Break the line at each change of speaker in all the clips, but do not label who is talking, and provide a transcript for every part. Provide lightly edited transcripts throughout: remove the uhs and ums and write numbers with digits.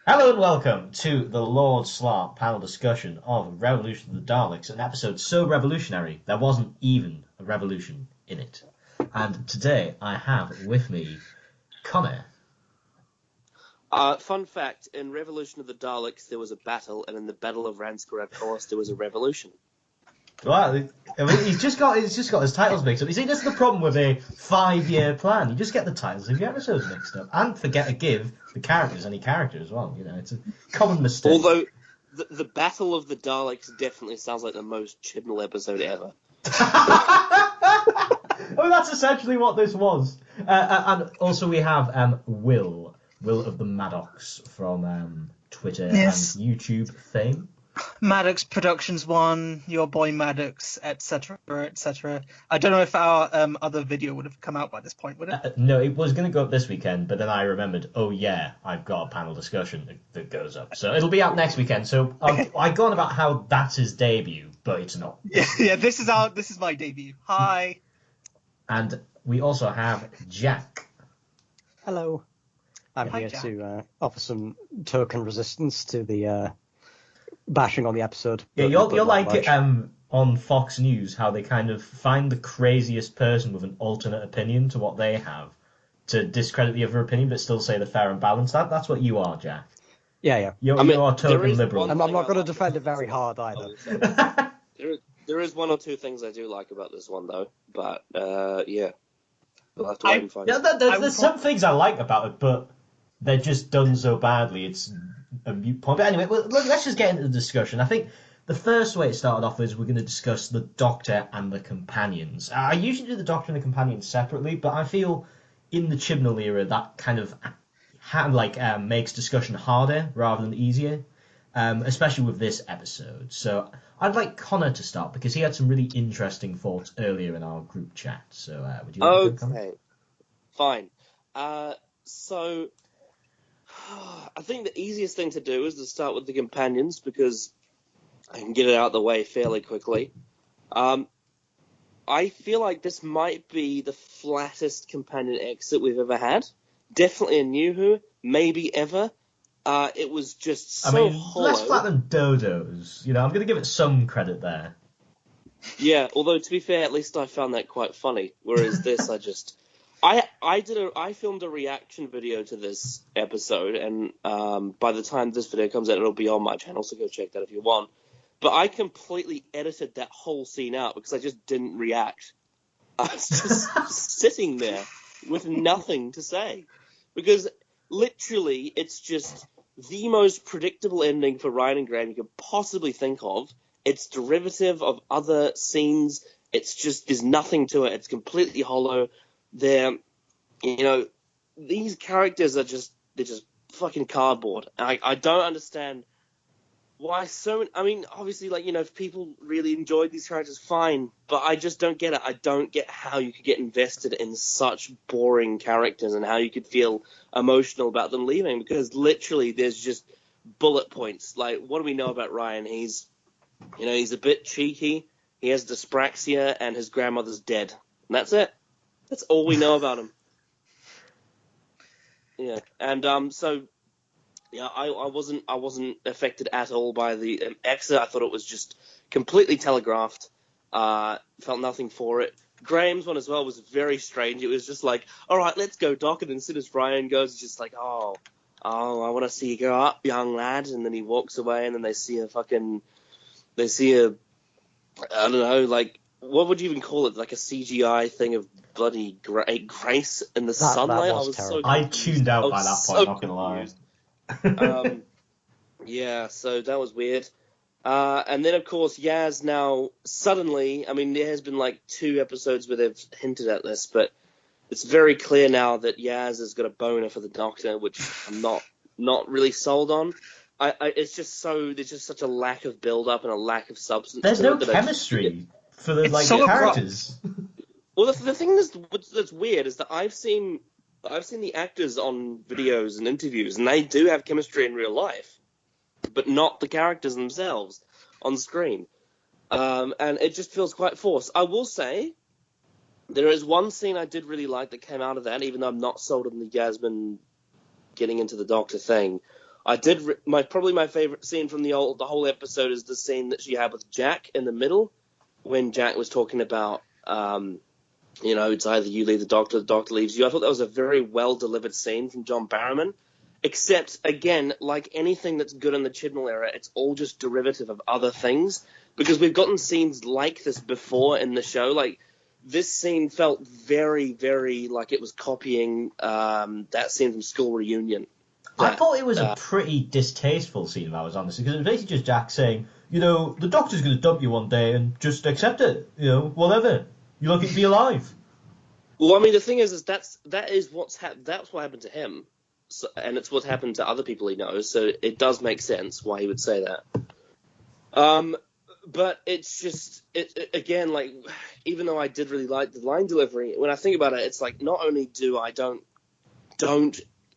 Hello and welcome to the Lord Slarp panel discussion of Revolution of the Daleks, an episode so revolutionary there wasn't even a revolution in it. And today I have with me Connor.
Fun fact, in Revolution of the Daleks there was a battle, and in the Battle of Ranskoor, of course, there was a revolution.
Well, I mean, he's just got his titles mixed up. You see, this is the problem with a 5-year plan. You just get the titles of your episodes mixed up, and forget to give the characters any character as well. You know, it's a common mistake.
Although, the Battle of the Daleks definitely sounds like the most Chibnall episode ever.
Oh, that's essentially what this was. And also we have Will of the Maddox from Twitter and YouTube fame.
Maddox Productions 1, Your Boy Maddox, etc., etc. I don't know if our other video would have come out by this point, would it?
No, it was going to go up this weekend, but then I remembered, oh yeah, I've got a panel discussion that goes up. So it'll be out next weekend. So I go on about how that's his debut, but it's not.
Yeah, this is my debut. Hi.
And we also have Jack.
Hello. I'm
Hi,
here
Jack.
to offer some token resistance to the bashing on the episode.
Yeah,
but
you're
not
like
much.
on Fox News, how they kind of find the craziest person with an alternate opinion to what they have to discredit the other opinion, but still say they're fair and balanced. That's what you are, Jack.
Yeah.
You are token liberal.
I'm not going to defend it very hard either.
There is one or two things I do like about this one, though, but, yeah. We'll have to wait and find
Yeah,
out.
there's some things I like about it, but they're just done so badly, it's a mute point. But anyway, let's just get into the discussion. I think the first way it started off is we're going to discuss the Doctor and the companions. I usually do the Doctor and the companions separately, but I feel in the Chibnall era that kind of makes discussion harder rather than easier, especially with this episode. So I'd like Connor to start because he had some really interesting thoughts earlier in our group chat. So would you like to go, Connor?
Okay, fine. So, I think the easiest thing to do is to start with the companions, because I can get it out of the way fairly quickly. I feel like this might be the flattest companion exit we've ever had. Definitely in New Who, maybe ever. It was just so hollow.
Less flat than Dodo's. You know, I'm going to give it some credit there.
Yeah, although to be fair, at least I found that quite funny. Whereas this, I filmed a reaction video to this episode, and by the time this video comes out, it'll be on my channel, so go check that if you want. But I completely edited that whole scene out because I just didn't react. I was just sitting there with nothing to say. Because literally, it's just the most predictable ending for Ryan and Graham you could possibly think of. It's derivative of other scenes. It's just, there's nothing to it. It's completely hollow. These characters they're just fucking cardboard. I don't understand why obviously, if people really enjoyed these characters, fine, but I just don't get it. I don't get how you could get invested in such boring characters and how you could feel emotional about them leaving, because literally there's just bullet points. Like, what do we know about Ryan? He's a bit cheeky, he has dyspraxia, and his grandmother's dead. And that's it. That's all we know about him. Yeah, and yeah, I wasn't affected at all by the exit. I thought it was just completely telegraphed. Felt nothing for it. Graham's one as well was very strange. It was just like, all right, let's go, Doc. And as soon as Ryan goes, it's just like, oh, I want to see you go up, young lad. And then he walks away, and then they see a, I don't know, like, what would you even call it? Like a CGI thing of bloody Grace in the sunlight.
That was terrible.
I tuned out by that point, not going to lie.
Yeah, so that was weird. And then, of course, Yaz now suddenly, there has been like 2 episodes where they've hinted at this, but it's very clear now that Yaz has got a boner for the Doctor, which I'm not really sold on. There's just such a lack of build-up and a lack of substance.
There's
to
no
it that
chemistry for the
so
characters.
Well, the thing that's weird is that I've seen the actors on videos and interviews, and they do have chemistry in real life, but not the characters themselves on screen. And it just feels quite forced. I will say, there is one scene I did really like that came out of that, even though I'm not sold on the Yasmin getting into the Doctor thing. Probably my favorite scene from the whole episode is the scene that she had with Jack in the middle, when Jack was talking about, it's either you leave the doctor leaves you. I thought that was a very well delivered scene from John Barrowman. Except, again, like anything that's good in the Chibnall era, it's all just derivative of other things. Because we've gotten scenes like this before in the show. Like, this scene felt very, very like it was copying that scene from School Reunion.
I thought it was a pretty distasteful scene, if I was honest, because it was basically just Jack saying, the doctor's going to dump you one day and just accept it, whatever. You're lucky to be alive.
Well, I mean, the thing is that's what happened to him. So, and it's what happened to other people he knows, so it does make sense why he would say that. But it's just, again, like, even though I did really like the line delivery, when I think about it, it's like, not only do I don't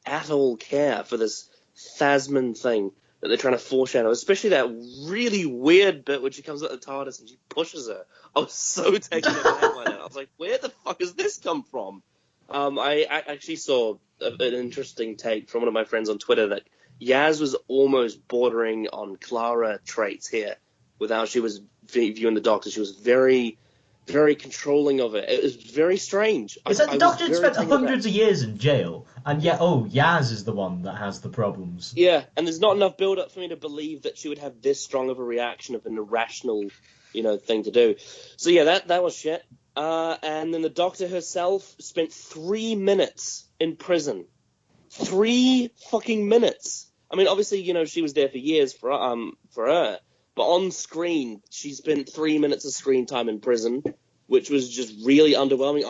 at all care for this Thasman thing that they're trying to foreshadow, especially that really weird bit when she comes out of the TARDIS and she pushes her. I was so taken aback by that. I was like, where the fuck has this come from? I actually saw an interesting take from one of my friends on Twitter that Yaz was almost bordering on Clara traits here with how she was viewing the Doctor. She was very, very controlling of it. It was very strange.
It's like the Doctor had spent hundreds of years in jail, and yet, Yaz is the one that has the problems.
Yeah, and there's not enough build-up for me to believe that she would have this strong of a reaction of an irrational, thing to do. So yeah, that was shit. And then the Doctor herself spent 3 minutes in prison. 3 fucking minutes. I mean, obviously, she was there for years for her, but on screen, she spent 3 minutes of screen time in prison, which was just really underwhelming.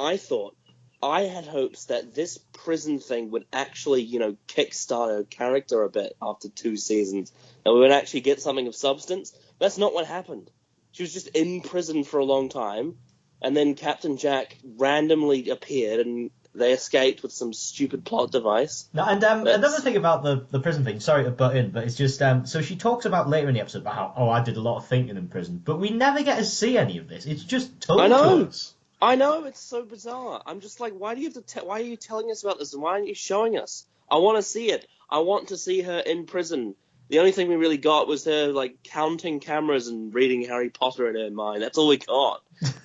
I had hopes that this prison thing would actually, kickstart her character a bit after 2 seasons, and we would actually get something of substance. That's not what happened. She was just in prison for a long time, and then Captain Jack randomly appeared, and they escaped with some stupid plot device.
No, and another thing about the prison thing, sorry to butt in, but it's just, so she talks about later in the episode about how, I did a lot of thinking in prison, but we never get to see any of this. It's just told to us.
I know, it's so bizarre. I'm just like, why are you telling us about this, and why aren't you showing us? I want to see it. I want to see her in prison. The only thing we really got was her, like, counting cameras and reading Harry Potter in her mind. That's all we got.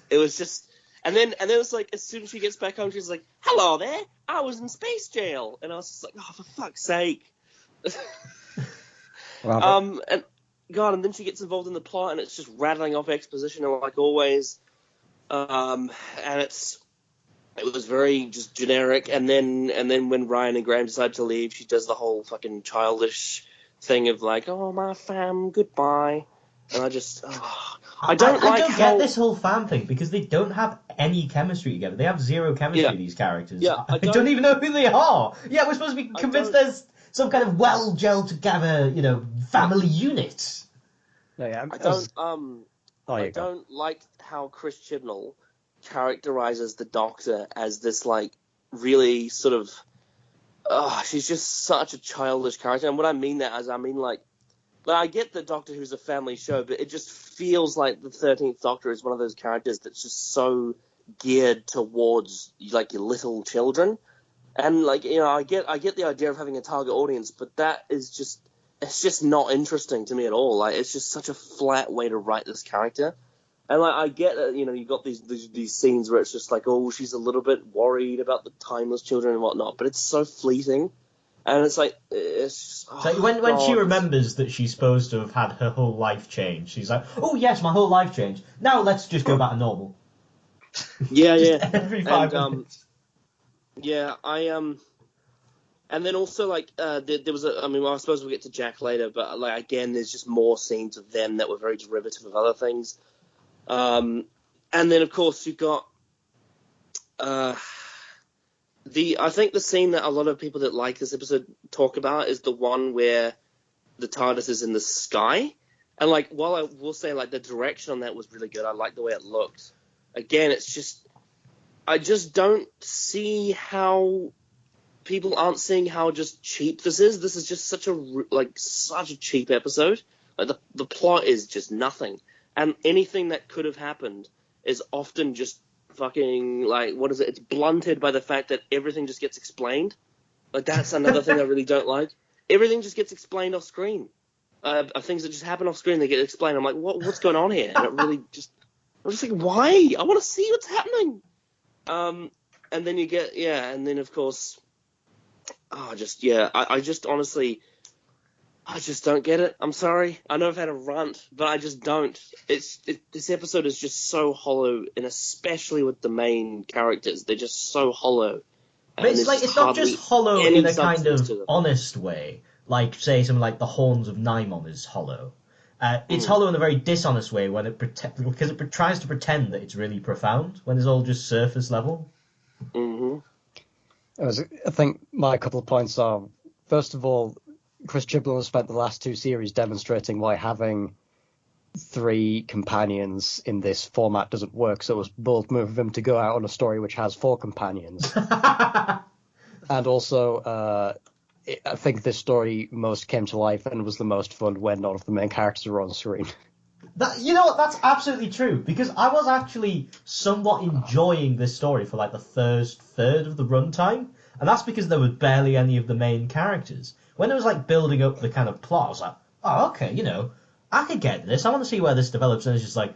It was just... And then it's like, as soon as she gets back home, she's like, hello there, I was in space jail. And I was just like, oh, for fuck's sake. And then she gets involved in the plot, and it's just rattling off exposition like always. And it was very just generic. And then when Ryan and Graham decide to leave, she does the whole fucking childish thing of like, oh, my fam, goodbye. And I just, I don't
get this whole fan thing, because they don't have any chemistry together. They have zero chemistry, these characters.
Yeah,
I don't even know who they are. Yeah, we're supposed to be convinced there's some kind of well gelled together, family unit.
No, yeah,
I don't like how Chris Chibnall characterizes the Doctor as this, like, really sort of, she's just such a childish character. And what I mean that as, I mean, like I get that Doctor Who's a family show, but it just feels like the 13th Doctor is one of those characters that's just so geared towards, like, your little children. And, like, I get the idea of having a target audience, but that is just, it's just not interesting to me at all. Like, it's just such a flat way to write this character. And, like, I get that, you got these scenes where it's just like, oh, she's a little bit worried about the timeless children and whatnot, but it's so fleeting. And it's like, it's just,
like when she remembers that she's supposed to have had her whole life changed, she's like, oh yes, my whole life changed. Now let's just go back to normal.
Yeah,
every 5 minutes.
Yeah, and then also, like, there was I suppose we'll get to Jack later, but, like, again, there's just more scenes of them that were very derivative of other things. And then, of course, you've got, I think the scene that a lot of people that like this episode talk about is the one where the TARDIS is in the sky. And, like, while I will say, like, the direction on that was really good, I like the way it looked. Again, it's just, I just don't see how people aren't seeing how just cheap this is. This is just such a cheap episode. Like, the plot is just nothing. And anything that could have happened is often just fucking, like, what is it? It's blunted by the fact that everything just gets explained. Like, that's another thing I really don't like. everything just gets explained off screen. Things that just happen off screen, they get explained. I'm like, what's going on here? And it really just, I'm just like, why? I want to see what's happening. And then you get, and then of course, I just honestly, I just don't get it. I'm sorry. I know I've had a rant, but I just don't. This episode is just so hollow, and especially with the main characters, they're just so hollow.
But it's not just hollow in a kind of honest way, like say something like the Horns of Nimon is hollow. It's hollow in a very dishonest way because it tries to pretend that it's really profound when it's all just surface level.
Mm-hmm.
I think my couple of points are, first of all, Chris Chibnall has spent the last 2 series demonstrating why having 3 companions in this format doesn't work, so it was a bold move of him to go out on a story which has 4 companions. And also, I think this story most came to life and was the most fun when none of the main characters were on screen.
You know what? That's absolutely true, because I was actually somewhat enjoying this story for like the first third of the runtime, and that's because there was barely any of the main characters. When it was like building up the kind of plot, I was like, oh, okay, I could get this. I want to see where this develops, and it's just like,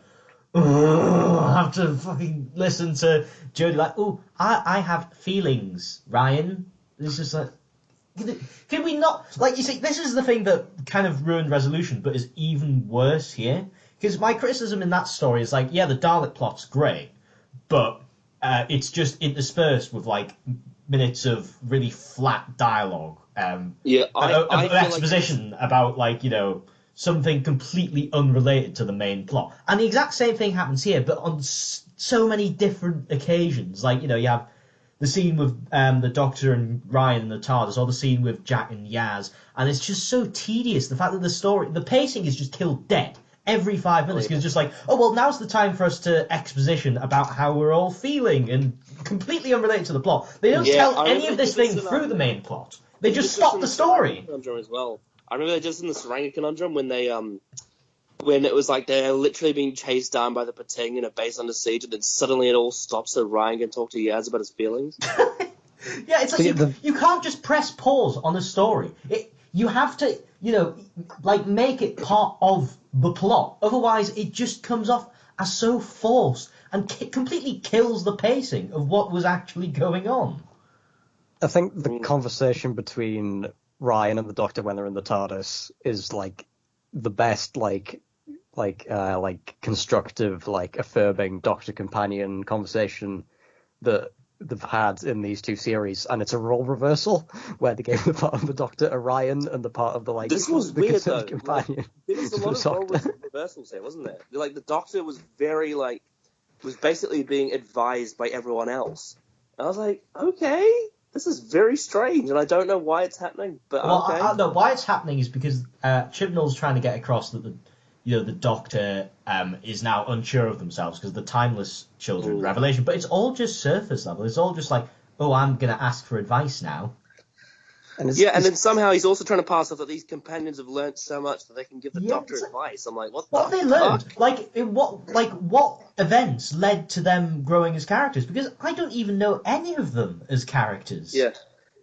I have to fucking listen to Jodie like, oh, I have feelings, Ryan. It's just like, can we not, like, you see, this is the thing that kind of ruined Resolution, but is even worse here. Because my criticism in that story is like, yeah, the Dalek plot's great, but it's just interspersed with like minutes of really flat dialogue. Exposition about like, something completely unrelated to the main plot. And the exact same thing happens here, but on so many different occasions. Like, you have the scene with the Doctor and Ryan and the TARDIS, or the scene with Jack and Yaz, and it's just so tedious. The fact that the pacing is just killed dead every 5 minutes, because it's just like, oh, well, now's the time for us to exposition about how we're all feeling, and completely unrelated to the plot. They don't tell any of this thing through the main plot. They just stop the story.
As well. I remember just in the Saranga Conundrum when they when it was like they're literally being chased down by the Pating in a base under siege, and then suddenly it all stops so Ryan can talk to Yaz about his feelings.
Yeah, it's like you can't just press pause on a story. You have to, like make it part of the plot. Otherwise, it just comes off as so forced and completely kills the pacing of what was actually going on.
I think the conversation between Ryan and the Doctor when they're in the TARDIS is like the best, like constructive, like affirming Doctor companion conversation that they've had in these 2 series, and it's a role reversal where they gave the part of the Doctor a Ryan and the part of the
this was
the
weird though.
companion.
There was a lot of role reversals there, wasn't there? Like the Doctor was very was basically being advised by everyone else. And I was like, okay. This is very strange, and I don't know why it's happening. But okay.
I know why it's happening is because Chibnall's trying to get across that the Doctor is now unsure of themselves because the timeless children revelation. But it's all just surface level. It's all just like, oh, I'm gonna ask for advice now.
And then somehow he's also trying to pass off that these companions have learnt so much that they can give the Doctor advice. I'm like, what have they learned?
What events led to them growing as characters? Because I don't even know any of them as characters.
Yeah.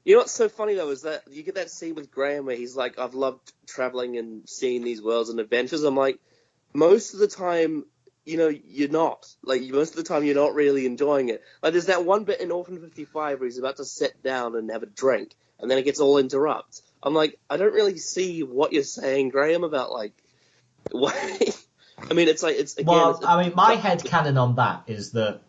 You know what's so funny, though, is that you get that scene with Graham where he's like, I've loved travelling and seeing these worlds and adventures. I'm like, most of the time, you're not. Like, most of the time, you're not really enjoying it. Like, there's that one bit in Orphan 55 where he's about to sit down and have a drink, and then it gets all interrupted. I'm like, I don't really see what you're saying, Graham, about, like, why... I mean, it's like, it's... Again,
well, my headcanon on that is that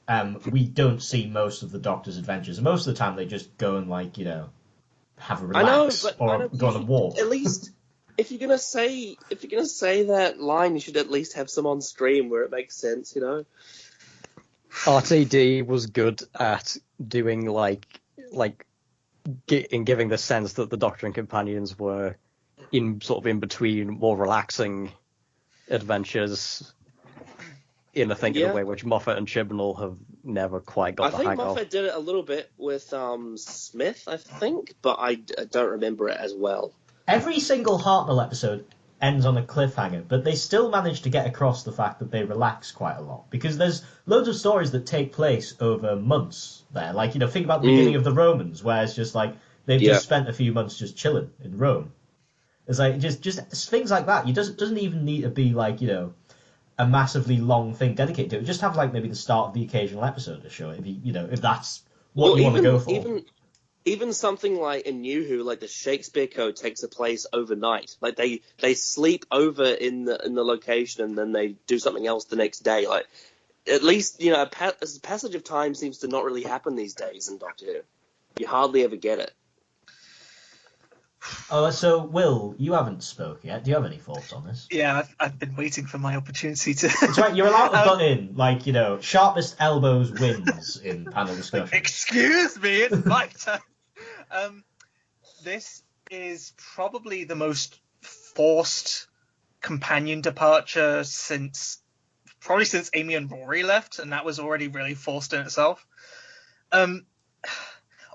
we don't see most of the Doctor's adventures. And most of the time, they just go and, like, have a relax or go on a walk.
At least, if you're gonna say that line, you should at least have some on stream where it makes sense,
RTD was good at doing, giving the sense that the Doctor and companions were in between more relaxing adventures in a way which Moffat and Chibnall have never quite got the hang of.
I think Moffat did it a little bit with Smith, I think, but I don't remember it as well.
Every single Hartnell episode ends on a cliffhanger, but they still manage to get across the fact that they relax quite a lot, because there's loads of stories that take place over months there. Like, think about the beginning of the Romans, where it's just like they've just spent a few months just chilling in Rome. It's like just things like that. You doesn't even need to be like, a massively long thing dedicated to it. Just have like maybe the start of the occasional episode to show it. If that's what you want to go for.
Even something like in New Who, like the Shakespeare Code takes a place overnight. Like they sleep over in the location and then they do something else the next day. Like at least a passage of time seems to not really happen these days in Doctor Who. You hardly ever get it.
Oh, so Will, you haven't spoken yet. Do you have any thoughts on this?
Yeah, I've been waiting for my opportunity to.
That's right. You're allowed to butt in, like sharpest elbows wins in panel discussion.
Excuse me, it's my turn. This is probably the most forced companion departure since Amy and Rory left, and that was already really forced in itself. All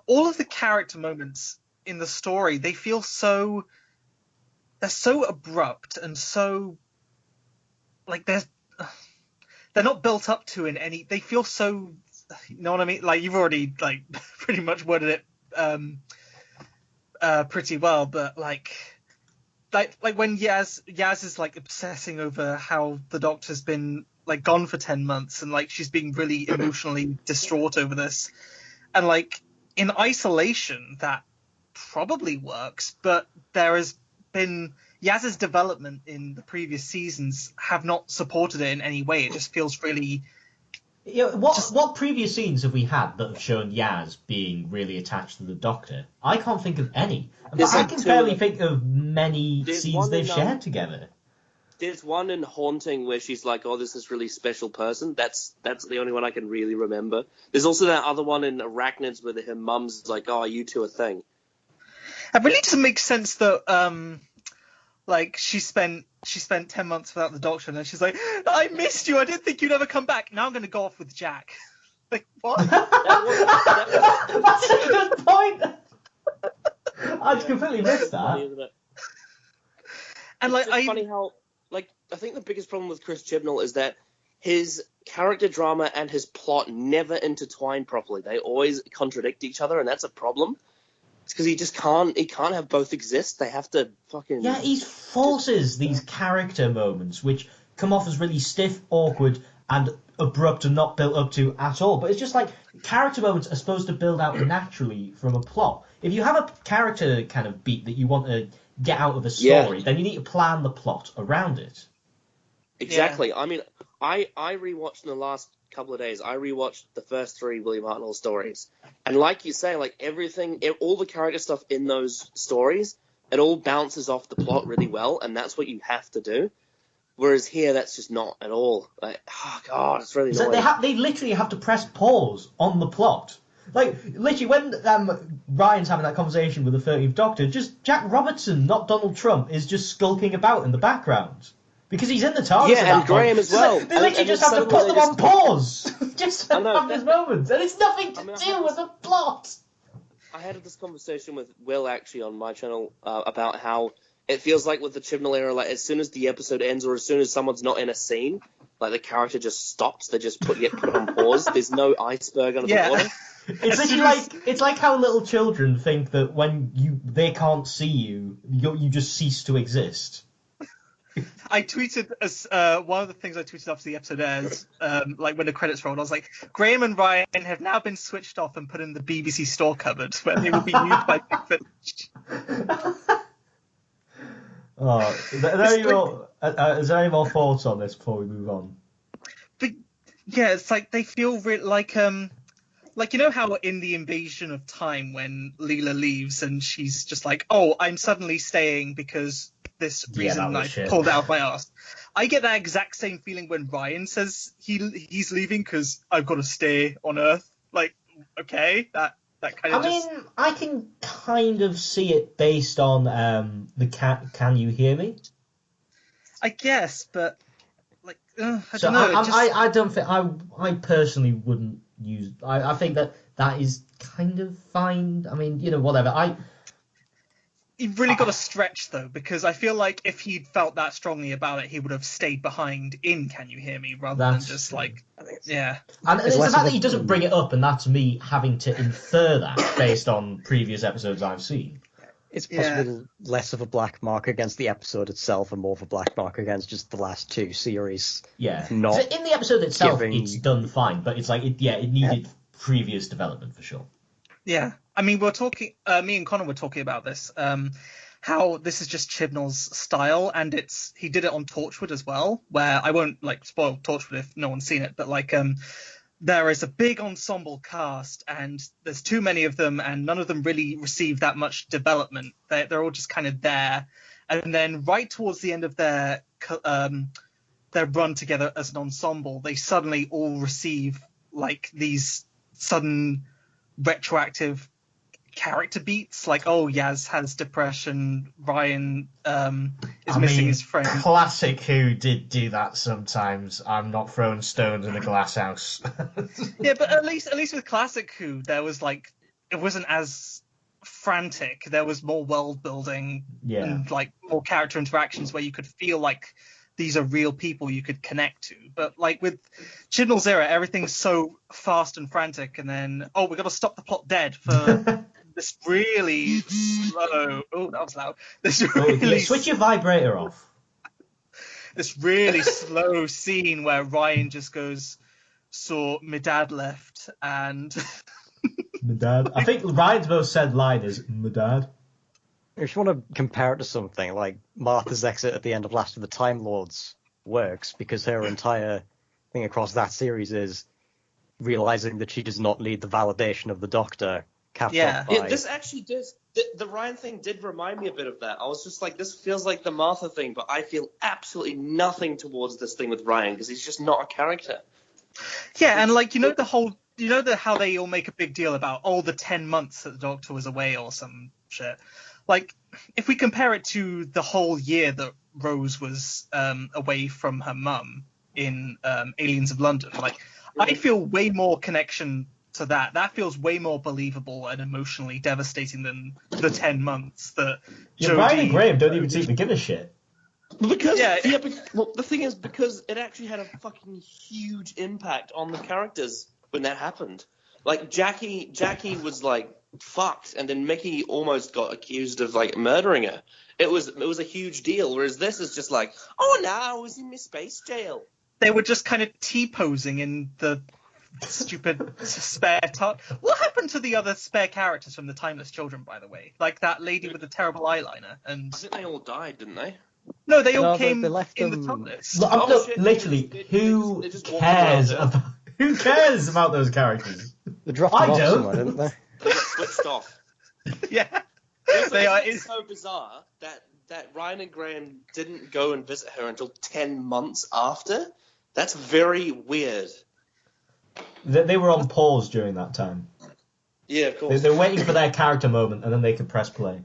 of the character moments in the story, they're so abrupt and so like they're not built up to in any. They feel so, you know what I mean? Like you've already like pretty much worded it pretty well, but like when Yaz is like obsessing over how the Doctor's been like gone for 10 months and like she's being really emotionally distraught over this, and like in isolation that probably works, but there has been Yaz's development in the previous seasons have not supported it in any way. It just feels really.
What previous scenes have we had that have shown Yaz being really attached to the Doctor? I can't think of any. I can barely think of many scenes they've shared together.
There's one in Haunting where she's like, "Oh, this is really special person." That's the only one I can really remember. There's also that other one in Arachnids where her mum's like, "Oh, you two a thing."
It really doesn't make sense that like she spent 10 months without the Doctor, and then she's like, "I missed you. I didn't think you'd ever come back. Now I'm going to go off with Jack." Like what?
That's a good point. I'd completely missed that.
Funny, isn't it?
And
it's funny how I think the biggest problem with Chris Chibnall is that his character drama and his plot never intertwine properly. They always contradict each other, and that's a problem. It's because he just can't have both exist. They have to fucking...
Yeah, he forces these character moments, which come off as really stiff, awkward, and abrupt and not built up to at all. But it's just like, character moments are supposed to build out naturally from a plot. If you have a character kind of beat that you want to get out of a story, then you need to plan the plot around it.
Exactly. Yeah. I mean, I rewatched in the last couple of days, I rewatched the first 3 William Hartnell stories. And like you say, like everything, all the character stuff in those stories, it all bounces off the plot really well, and that's what you have to do. Whereas here, that's just not at all. Like, oh god, it's really annoying.
So they literally have to press pause on the plot. Like, literally, when Ryan's having that conversation with the 13th Doctor, just Jack Robertson, not Donald Trump, is just skulking about in the background. Because he's in the TARDIS at that
and Graham
point.
as well.
They literally just have to put them on pause. Just to have this moment. And it's nothing to do with the plot.
I had this conversation with Will, actually, on my channel, about how it feels like with the Chibnall era, like as soon as the episode ends or as soon as someone's not in a scene, like the character just stops. They just get put on pause. There's no iceberg under the water.
It's literally it's like how little children think that when they can't see you, you just cease to exist.
I tweeted one of the things I tweeted after the episode airs, like when the credits rolled, I was like, Graham and Ryan have now been switched off and put in the BBC store cupboard where they will be used by Big Finish.
Is there any more thoughts on this before we move on?
But yeah, it's like they feel like you know how in the Invasion of Time when Leela leaves and she's just like, oh, I'm suddenly staying because this reason I pulled out my ass. I get that exact same feeling when Ryan says he's leaving because I've got to stay on Earth. Like, okay, that kind of. I mean,
I can kind of see it based on the Can You Hear Me?
I guess, but like, I don't know.
I don't think I personally wouldn't use. I think that is kind of fine. I mean, whatever.
You've really got to stretch, though, because I feel like if he'd felt that strongly about it, he would have stayed behind in Can You Hear Me rather than just like, yeah.
And it's the fact that he doesn't bring it up, and that's me having to infer that based on previous episodes I've seen.
It's possibly less of a black mark against the episode itself and more of a black mark against just the last 2 series.
Yeah.
Not
So in the episode itself,
giving-
it's done fine, but it's like, it needed previous development for sure.
Yeah, I mean, we're talking. Me and Connor were talking about this. How this is just Chibnall's style, and he did it on Torchwood as well. Where I won't spoil Torchwood if no one's seen it, but there is a big ensemble cast, and there's too many of them, and none of them really receive that much development. They're all just kind of there, and then right towards the end of their run together as an ensemble, they suddenly all receive these sudden retroactive character beats, Yaz has depression, Ryan is missing his friend.
Classic Who did do that sometimes. I'm not throwing stones in a glass house.
Yeah, but at least with Classic Who, there was it wasn't as frantic. There was more world building and more character interactions where you could feel like these are real people you could connect to. But with Chibnall's era, everything's so fast and frantic, and then we got to stop the plot dead for this really slow. Oh, that was loud. This really
switch your vibrator off.
This really slow scene where Ryan just goes, "So my dad left," and
My dad. I think Ryan's most said line is "my dad."
If you want to compare it to something, like Martha's exit at the end of Last of the Time Lords works because her entire thing across that series is realizing that she does not need the validation of the Doctor.
This actually does. The Ryan thing did remind me a bit of that. I was just like, this feels like the Martha thing, but I feel absolutely nothing towards this thing with Ryan because he's just not a character.
Yeah, and how they all make a big deal about the 10 months that the Doctor was away or some shit. If we compare it to the whole year that Rose was away from her mum in Aliens of London, I feel way more connection to that. That feels way more believable and emotionally devastating than the 10 months that Jodie...
Ryan and Graham don't even seem to give a shit.
Because the thing is, because it actually had a fucking huge impact on the characters when that happened. Jackie was fucked, and then Mickey almost got accused of murdering her. It was a huge deal, whereas this is just oh no, I was in my space jail.
They were just kind of T-posing in the stupid spare What happened to the other spare characters from the Timeless Children, by the way? That lady with the terrible eyeliner, and
I think they all died, didn't they?
No, they all came
they left
in
them...
the TARDIS.
Who cares about... Who cares about those characters?
They dropped
I
them off
don't.
somewhere, didn't they?
They got switched off.
Yeah.
It's so bizarre that Ryan and Graham didn't go and visit her until 10 months after. That's very weird.
They were on pause during that time.
Yeah, of course.
They're waiting for their character moment, and then they could press play.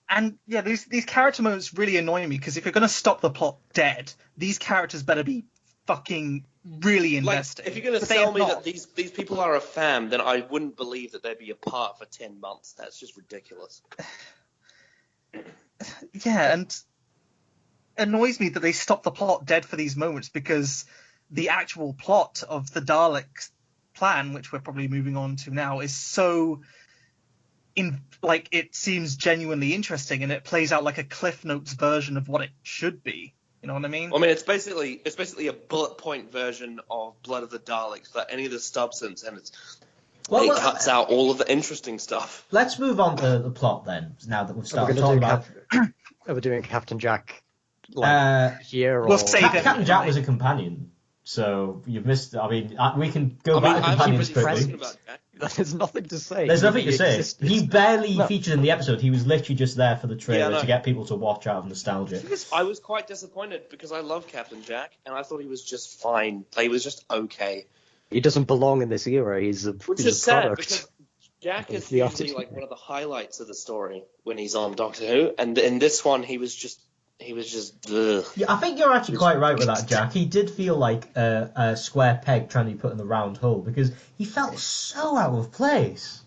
And yeah, these character moments really annoy me because if you're going to stop the plot dead, these characters better be fucking really invested.
If you're going to tell me that these people are a fam, then I wouldn't believe that they'd be apart for 10 months. That's just ridiculous.
Yeah, and it annoys me that they stop the plot dead for these moments because the actual plot of the Daleks plan, which we're probably moving on to now, is so it seems genuinely interesting, and it plays out like a Cliff Notes version of what it should be. You know what I mean?
I mean, it's basically a bullet point version of Blood of the Daleks without any of the substance, and it cuts out all of the interesting stuff.
Let's move on to the plot then. Now that we've started talking about,
are we doing Captain Jack
here?
We'll save him.
Captain Jack was a companion, so you've missed. I mean, we can go back to companions quickly.
There's nothing to say.
There's nothing to say. He barely featured in the episode. He was literally just there for the trailer to get people to watch out of nostalgia.
I was quite disappointed because I love Captain Jack, and I thought he was just fine. He was just okay.
He doesn't belong in this era. He's a
sad because Jack is usually one of the highlights of the story when he's on Doctor Who, and in this one he was just. Ugh.
Yeah, I think you're actually quite right with that, Jack. He did feel like a square peg trying to be put in the round hole because he felt so out of place.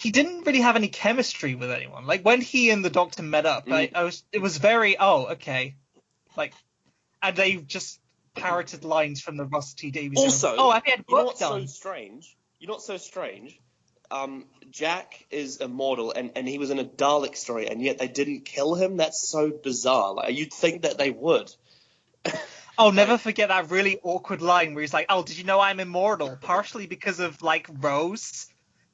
He didn't really have any chemistry with anyone. When he and the Doctor met up, it was very okay, and they just parroted lines from the Russell T Davies.
Also,
I had
you're not so strange. Jack is immortal, and he was in a Dalek story, and yet they didn't kill him. That's so bizarre. Like, you'd think that they would.
I'll never forget that really awkward line where he's like, "Oh, did you know I'm immortal? Partially because of like Rose.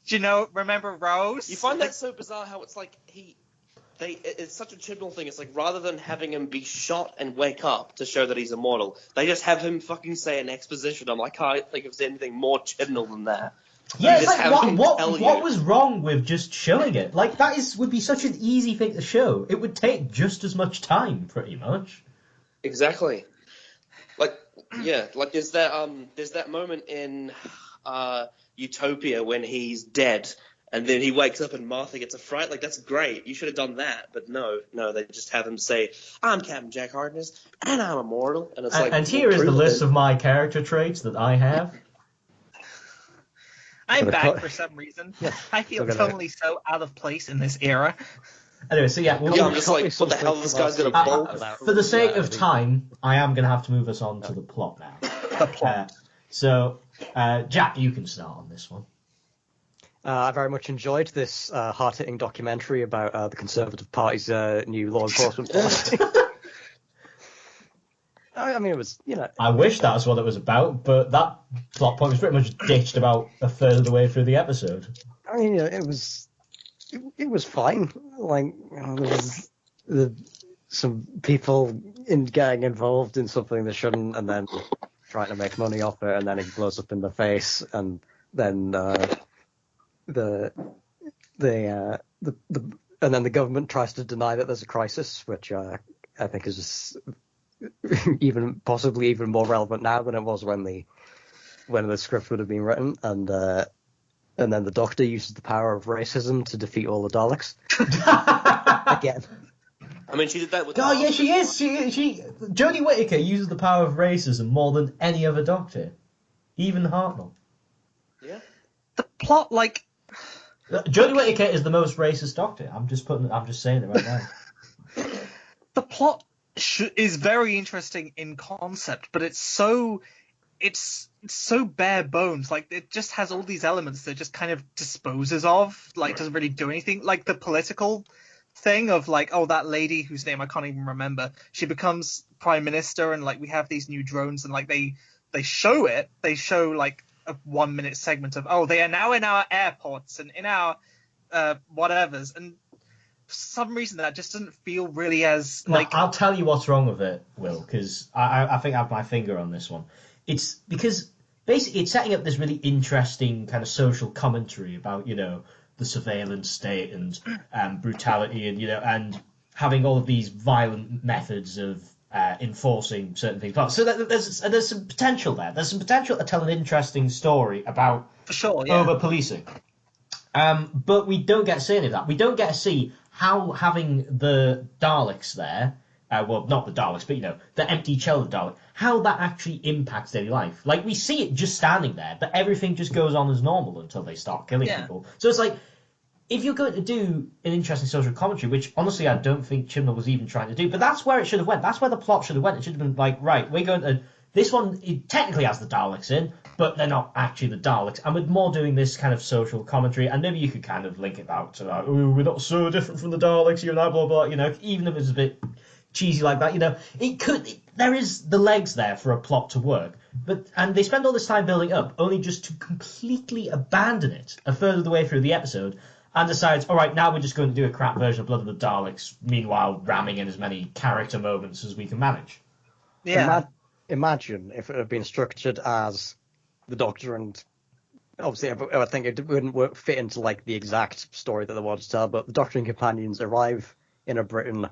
Do you know? Remember Rose?"
You find that so bizarre how it's like it's such a Chibnall thing. It's like rather than having him be shot and wake up to show that he's immortal, they just have him fucking say an exposition. I can't think of anything more Chibnall than that.
Yeah, it's like, what was wrong with just showing it? Like, would be such an easy thing to show. It would take just as much time, pretty much.
Exactly. There's that moment in Utopia when he's dead, and then he wakes up and Martha gets a fright. Like, that's great. You should have done that. But no, they just have him say, "I'm Captain Jack Harkness, and I'm immortal." And it's
and here is the list of my character traits that I have.
I'm back for some reason.
Yeah,
I feel totally so out of place in this era.
Anyway, so
I'm just like, what the hell? This guy's gonna bolt.
For the sake of time, I am going to have to move us on to the plot now. So, Jack, you can start on this one.
I very much enjoyed this hard-hitting documentary about the Conservative Party's new law enforcement policy. I mean, it was,
I wish that's what it was about, but that plot point was pretty much ditched about a third of the way through the episode.
I mean, it was fine. Like, there was some people getting involved in something they shouldn't, and then trying to make money off it, and then it blows up in the face, and then the government tries to deny that there's a crisis, which I think is just possibly even more relevant now than it was when the script would have been written, and then the Doctor uses the power of racism to defeat all the Daleks again.
I mean, she did that with.
Oh yeah, she is. She Jodie Whittaker uses the power of racism more than any other Doctor, even Hartnell.
Yeah.
The plot, like.
Jodie Whittaker is the most racist Doctor. I'm just saying it right now.
The plot is very interesting in concept, but it's so bare bones. Like, it just has all these elements that just kind of disposes of, like, doesn't really do anything. Like the political thing of like, oh, that lady whose name I can't even remember, she becomes prime minister, and like we have these new drones, and like they show like a 1 minute segment of, oh, they are now in our airports and in our whatevers, and for some reason that just doesn't feel really as like.
No, I'll tell you what's wrong with it, Will, because I think I have my finger on this one. It's because basically it's setting up this really interesting kind of social commentary about, the surveillance state and brutality, and and having all of these violent methods of enforcing certain things. So there's some potential there. There's some potential to tell an interesting story about over policing. But we don't get to see any of that. We don't get to see how having the Daleks there, well, not the Daleks, but the empty shell of the Dalek, how that actually impacts daily life. Like, we see it just standing there, but everything just goes on as normal until they start killing people. So it's like, if you're going to do an interesting social commentary, which honestly I don't think Chibnall was even trying to do, but that's where it should have went. That's where the plot should have went. It should have been like, right, we're going to. This one, it technically has the Daleks in, but they're not actually the Daleks. And we're more doing this kind of social commentary, and maybe you could kind of link it out to like, oh, we're not so different from the Daleks, blah, blah, blah, even if it's a bit cheesy like that, it could. There is the legs there for a plot to work, and they spend all this time building up, only just to completely abandon it a third of the way through the episode, and decides, all right, now we're just going to do a crap version of Blood of the Daleks, meanwhile ramming in as many character moments as we can manage.
Yeah.
Imagine if it had been structured as the Doctor, and obviously I think it wouldn't fit into like the exact story that they wanted to tell, but the Doctor and companions arrive in a Britain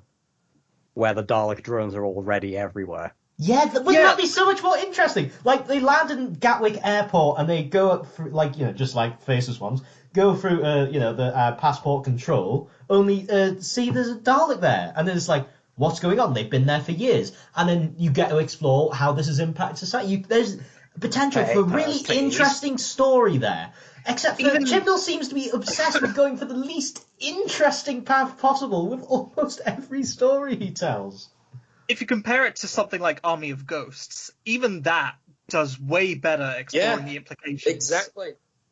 where the Dalek drones are already everywhere.
Yeah, wouldn't that be so much more interesting? Like, they land in Gatwick Airport and they go up through, like, just like Faceless ones, go through, the passport control, only see there's a Dalek there. And then it's like, what's going on? They've been there for years. And then you get to explore how this has impacted society. There's potential for a really interesting story there. Except for Chibnall seems to be obsessed with going for the least interesting path possible with almost every story he tells.
If you compare it to something like Army of Ghosts, even that does way better exploring the implications.
Exactly.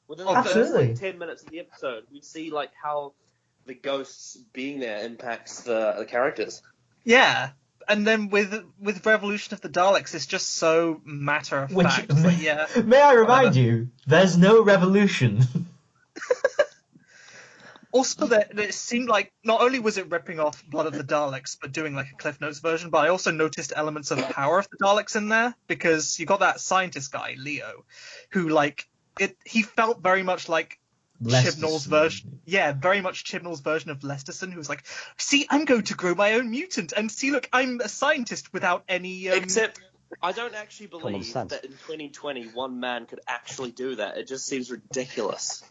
Within
Oh,
the first
absolutely.
like 10 minutes of the episode, we see like how the ghosts being there impacts the characters.
Yeah. And then with Revolution of the Daleks, it's just so matter of fact. It's like, yeah,
may I remind
whatever.
you, there's no revolution.
Also, that it seemed like not only was it ripping off Blood of the Daleks, but doing like a Cliff Notes version, but I also noticed elements of Power of the Daleks in there, because you got that scientist guy, Leo, who he felt very much like Chibnall's
Lesterson.
version. Yeah, very much Chibnall's version of Lesterson, who was like, see, I'm going to grow my own mutant, and see, look, I'm a scientist without any...
Except, I don't actually
Common
believe
sense.
that in 2020 one man could actually do that. It just seems ridiculous.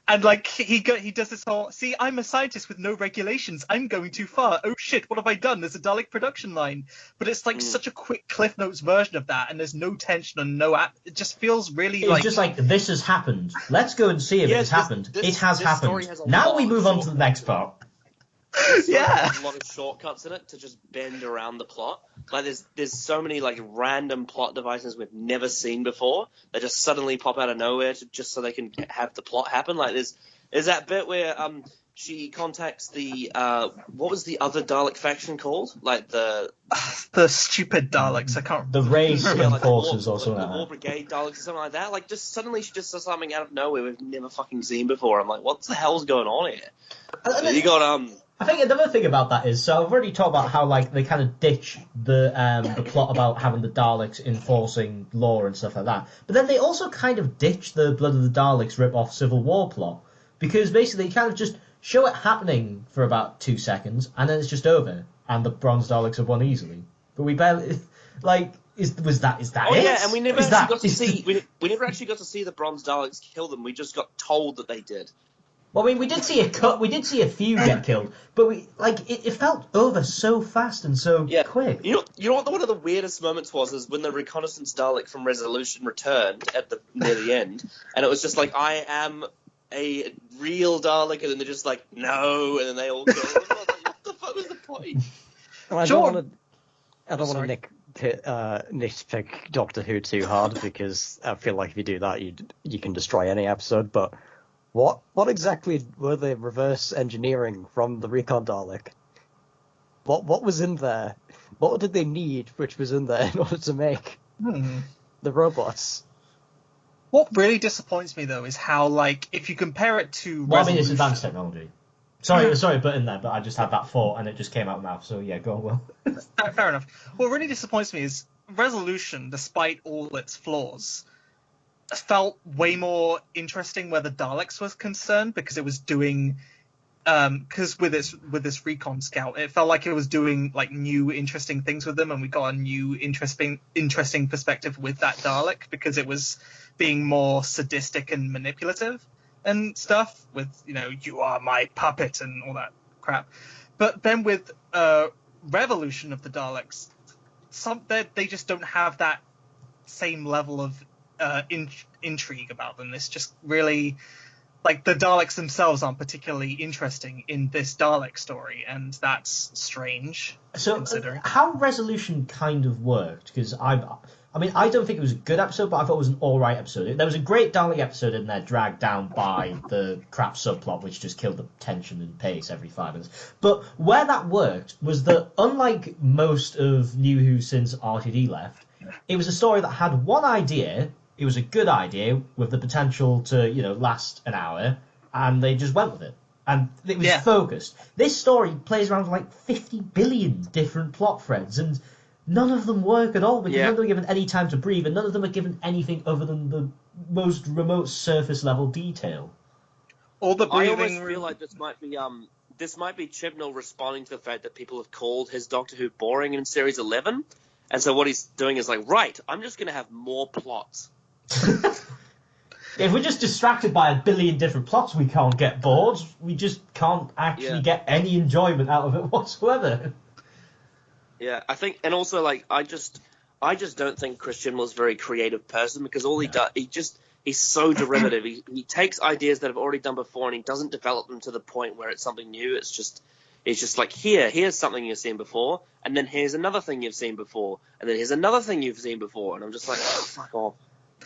And like he does this whole, see, I'm a scientist with no regulations. I'm going too far. Oh shit, what have I done? There's a Dalek production line, but it's like such a quick Cliff Notes version of that, and there's no tension and it just feels really
It's just like, this has happened. Let's go and see if it has happened. It has
this
happened.
story has a
Now
lot
we
of
move on to the
shortcuts
next
in it.
part.
Yeah.
There's a lot of shortcuts in it to just bend around the plot. Like there's so many like random plot devices we've never seen before that just suddenly pop out of nowhere just so they can have the plot happen. Like there's that bit where she contacts the what was the other Dalek faction called? Like the
stupid Daleks. I can't.
The race
yeah, like
enforcers
the
or something
the
like
War
that.
Brigade Daleks or something like that. Like just suddenly she just does something out of nowhere we've never fucking seen before. I'm like, what the hell's going on here?
And then-
You got
I think another thing about that is, so I've already talked about how like they kind of ditch the plot about having the Daleks enforcing law and stuff like that, but then they also kind of ditch the Blood of the Daleks rip-off Civil War plot, because basically they kind of just show it happening for about 2 seconds and then it's just over and the Bronze Daleks have won easily. But we barely like is that
oh
it?
yeah, and we never
Is
actually
that-
got to
is-
see we never actually got to see the Bronze Daleks kill them. We just got told that they did.
Well, I mean, we did see a few get killed, but it felt over so fast and so quick.
You know what one of the weirdest moments was is when the reconnaissance Dalek from Resolution returned near the end, and it was just like, I am a real Dalek, and then they're just like, no, and then they all kill him. I was like, what the fuck was the point?
I don't want
Sorry.
to nitpick Doctor Who too hard, because I feel like if you do that, you can destroy any episode. But what exactly were they reverse engineering from the Recon Dalek? What was in there? What did they need, which was in there in order to make the robots?
What really disappoints me though is how, like, if you compare it to
Well, I mean, it's
Resolution,
advanced technology. Sorry, but in there, but I just had that thought and it just came out of my mouth. So yeah, go on, Will.
Fair enough. What really disappoints me is Resolution, despite all its flaws, felt way more interesting where the Daleks was concerned, because it was doing, because with this recon scout, it felt like it was doing like new interesting things with them, and we got a new interesting perspective with that Dalek, because it was being more sadistic and manipulative and stuff with, you are my puppet and all that crap. But then with Revolution of the Daleks, they just don't have that same level of intrigue about them. It's just really, like, the Daleks themselves aren't particularly interesting in this Dalek story, and that's strange.
So
considering.
how Resolution kind of worked, because I mean, I don't think it was a good episode, but I thought it was an alright episode. There was a great Dalek episode in there, dragged down by the crap subplot, which just killed the tension and pace every 5 minutes. But where that worked was that, unlike most of New Who since RTD left, it was a story that had one idea. It was a good idea with the potential to, last an hour, and they just went with it. And it was focused. This story plays around with like 50 billion different plot threads, and none of them work at all, because none of them are given any time to breathe, and none of them are given anything other than the most remote surface level detail.
All the
I
breathing.
almost feel like this might be Chibnall responding to the fact that people have called his Doctor Who boring in Series 11, and so what he's doing is like, right, I'm just going to have more plots.
If we're just distracted by a billion different plots, we can't get bored. We just can't actually get any enjoyment out of it whatsoever.
Yeah, I think, and also, like, I just don't think Chris Chibnall's a very creative person, because all he does, he's so derivative. He takes ideas that have already done before, and he doesn't develop them to the point where it's something new. It's just like, here's something you've seen before, and then here's another thing you've seen before, and then here's another thing you've seen before, and I'm just like, oh, fuck off.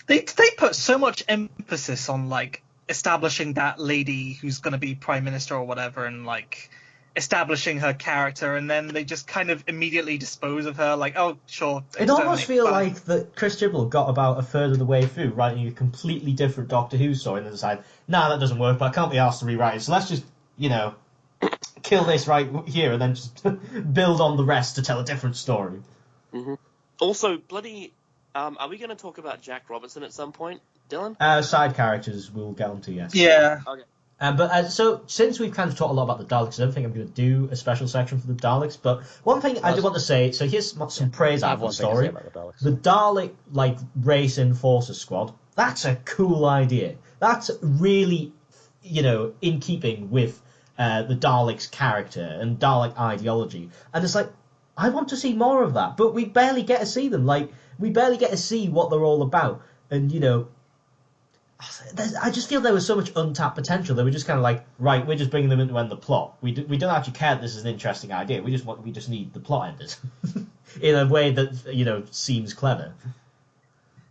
They put so much emphasis on like establishing that lady who's going to be prime minister or whatever, and like establishing her character, and then they just kind of immediately dispose of her. Like, oh, sure.
It almost
exterminate,
feels
bye.
like that Chris Chibnall got about a third of the way through writing a completely different Doctor Who story and then decided, nah, that doesn't work, but I can't be asked to rewrite it, so let's just, kill this right here and then just build on the rest to tell a different story.
Mm-hmm. Also, bloody, are we going to talk about Jack Robertson at some point, Dylan?
Side characters we'll get onto, yes.
Yeah.
Okay.
But so since we've kind of talked a lot about the Daleks, I don't think I'm going to do a special section for the Daleks. But one thing I do want to say, so here's some praise out of the story. The Dalek race enforcer squad. That's a cool idea. That's really, in keeping with the Daleks' character and Dalek ideology. And it's like, I want to see more of that, but we barely get to see them. Like, we barely get to see what they're all about. And I just feel there was so much untapped potential. They were just kind of like, right, we're just bringing them in to end the plot. We don't actually care that this is an interesting idea. We just need the plot ended in a way that seems clever.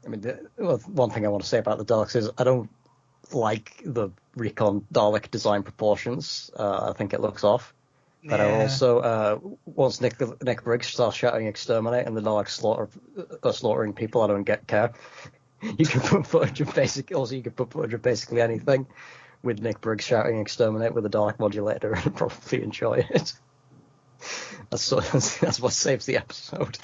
I mean, one thing I want to say about the Daleks is I don't like the Recon Dalek design proportions. I think it looks off. But I also, once Nick Briggs starts shouting "exterminate" and the Daleks slaughtering people, I don't care. You can put footage of basically anything with Nick Briggs shouting "exterminate" with a Dalek modulator and probably enjoy it. That's what saves the episode.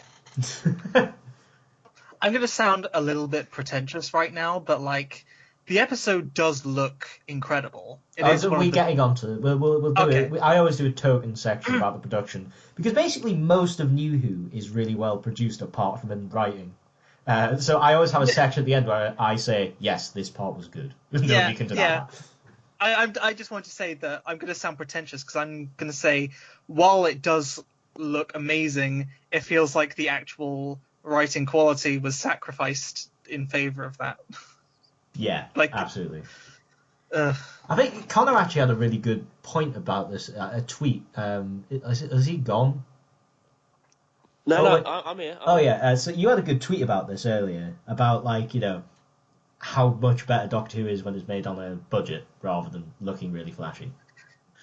I'm going to sound a little bit pretentious right now, but like the episode does look incredible.
We're getting onto it. We'll do
Okay.
it. I always do a token section about the production because basically most of New Who is really well produced apart from in writing. So I always have a section at the end where I say, yes, this part was good. Nobody can deny that.
I just want to say that I'm going to sound pretentious because I'm going to say, while it does look amazing, it feels like the actual writing quality was sacrificed in favor of that.
Yeah, absolutely.
I
think Connor actually had a really good point about this. A tweet. Has he gone?
No, I'm here.
Yeah. So you had a good tweet about this earlier about how much better Doctor Who is when it's made on a budget rather than looking really flashy.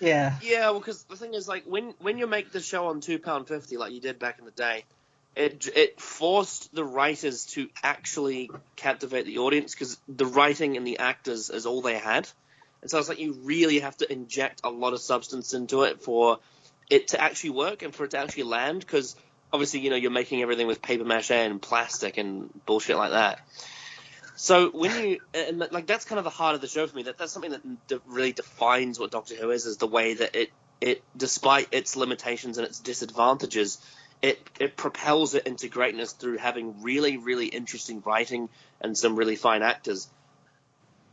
Yeah.
Yeah, well, because the thing is, like, when you make the show on £2.50 like you did back in the day, it forced the writers to actually captivate the audience because the writing and the actors is all they had. And so it's like you really have to inject a lot of substance into it for it to actually work and for it to actually land because obviously, you're making everything with paper mache and plastic and bullshit like that. So that's kind of the heart of the show for me. That's something that really defines what Doctor Who is the way that it despite its limitations and its disadvantages, it propels it into greatness through having really, really interesting writing and some really fine actors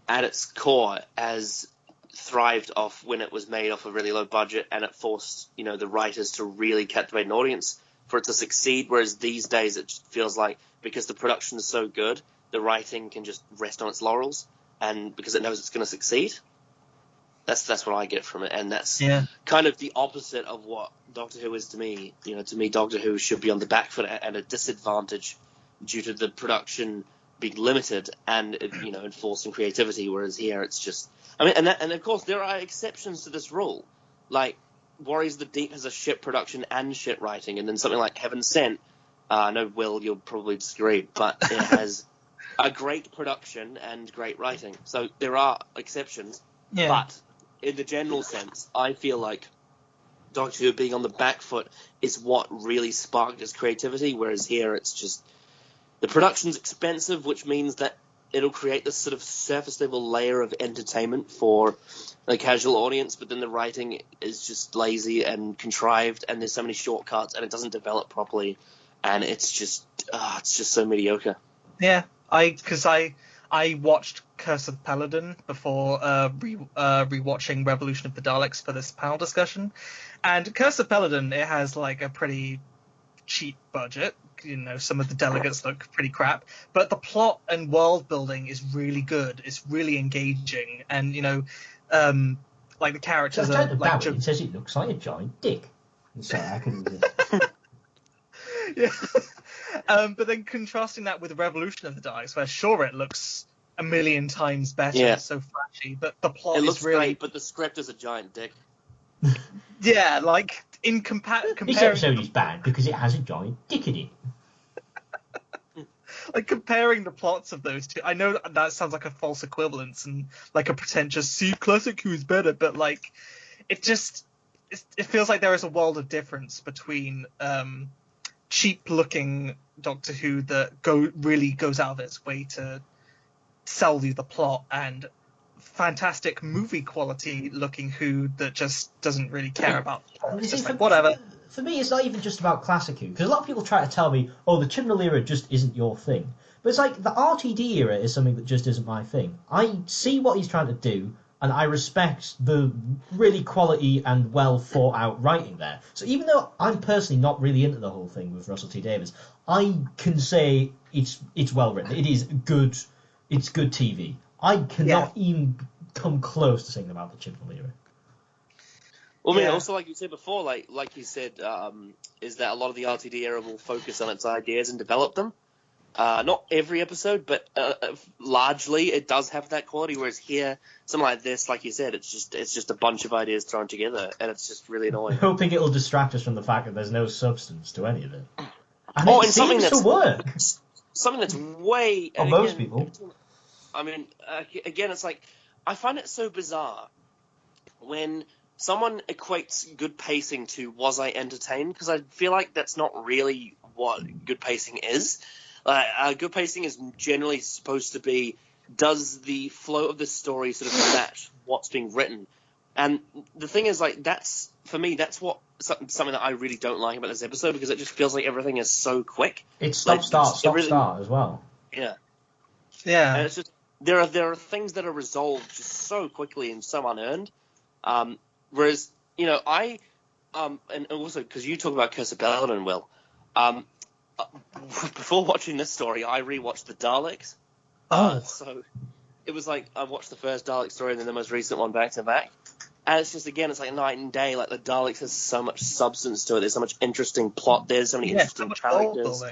at its core as thrived off when it was made off a really low budget and it forced, the writers to really captivate an audience for it to succeed, whereas these days it just feels like because the production is so good, the writing can just rest on its laurels, and because it knows it's going to succeed. That's what I get from it, and that's kind of the opposite of what Doctor Who is to me. To me, Doctor Who should be on the back foot at a disadvantage due to the production being limited and enforcing creativity, whereas here it's just. I mean, and of course there are exceptions to this rule, like Warriors of the Deep has a shit production and shit writing, and then something like Heaven Sent, I know, Will, you'll probably disagree, but it has a great production and great writing. So there are exceptions, but in the general sense, I feel like Doctor Who being on the back foot is what really sparked its creativity, whereas here it's just the production's expensive, which means that it'll create this sort of surface level layer of entertainment for the casual audience, but then the writing is just lazy and contrived, and there's so many shortcuts, and it doesn't develop properly, and it's just so mediocre.
Yeah, because I watched Curse of Paladin before rewatching Revolution of the Daleks for this panel discussion, and Curse of Paladin, it has like a pretty cheap budget. Some of the delegates look pretty crap, but the plot and world building is really good. It's really engaging, and like the characters are like.
It says it looks like a giant dick. Sorry, I couldn't.
Yeah, But then contrasting that with the Revolution of the Daleks, where sure it looks a million times better,
Yeah.
so flashy, but the plot
It
is
looks
really
great, but the script is a giant dick.
yeah, like in
This
comparing
episode is bad because it has a giant dick in it.
like comparing the plots of those two. I know that sounds like a false equivalence and like a pretentious see classic who's better, but like it feels like there is a world of difference between cheap looking Doctor Who that really goes out of its way to sell you the plot and fantastic movie quality looking Who that just doesn't really care about the plot. It's just like whatever.
For me, it's not even just about classic Who, because a lot of people try to tell me, oh, the Chibnall era just isn't your thing. But it's like, the RTD era is something that just isn't my thing. I see what he's trying to do, and I respect the really quality and well thought out writing there. So even though I'm personally not really into the whole thing with Russell T Davies, I can say it's well written. It is good. It's good TV. I cannot even come close to saying about the Chibnall era.
Well, I mean, also like you said before, like you said, is that a lot of the RTD era will focus on its ideas and develop them. Not every episode, but largely it does have that quality. Whereas here, something like this, like you said, it's just a bunch of ideas thrown together, and it's just really annoying.
Hoping it'll distract us from the fact that there's no substance to any of it. And
and
it seems to work.
Something that's way
For most people.
I mean, again, it's like I find it so bizarre when someone equates good pacing to was I entertained, because I feel like that's not really what good pacing is. Good pacing is generally supposed to be, does the flow of the story sort of match what's being written? And the thing is, like, that's, for me, that's what something that I really don't like about this episode, because it just feels like everything is so quick.
It's stop-start as well.
Yeah.
Yeah.
And it's just, there are things that are resolved just so quickly and so unearned. Whereas, you know, and also, because you talk about Curse of Paladin, Will, before watching this story, I rewatched the Daleks. So it was like I watched the first Dalek story and then the most recent one back to back. And it's just, again, it's like night and day. Like, the Daleks has so much substance to it. There's so much interesting plot. There's so many interesting characters.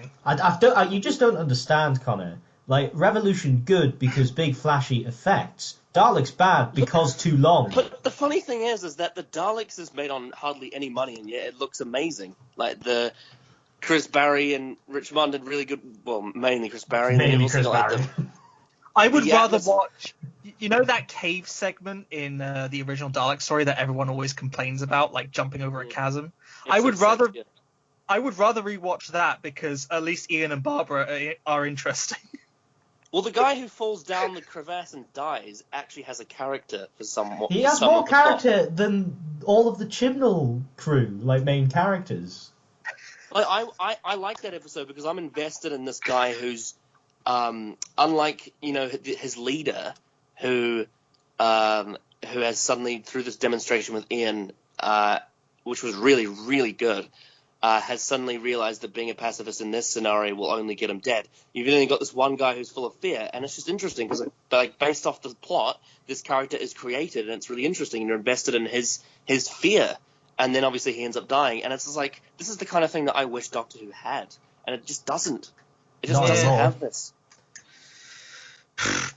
You just don't understand, Connor. Like, Revolution good because big flashy effects. Daleks bad because too long.
But the funny thing is that the Daleks is made on hardly any money, and yet it looks amazing. Like, the Chris Barry and Rich Munn did really good. Well, mainly Chris Barry.
Mainly Chris Barry.
I would rather watch. You know that cave segment in the original Dalek story that everyone always complains about, like jumping over a chasm? I would rather rewatch that because at least Ian and Barbara are interesting.
Well, the guy who falls down the crevasse and dies actually has a character for some.
He has more character than all of the Chibnall crew, like main characters.
Like, I like that episode because I'm invested in this guy who's, unlike, you know, his leader, who has suddenly, through this demonstration with Ian, which was really, really good, has suddenly realized that being a pacifist in this scenario will only get him dead. You've only got this one guy who's full of fear, and it's just interesting because, like, based off the plot, this character is created, and it's really interesting. You're invested in his fear, and then obviously he ends up dying, and it's just like, this is the kind of thing that I wish Doctor Who had, and it just doesn't. It just doesn't have this.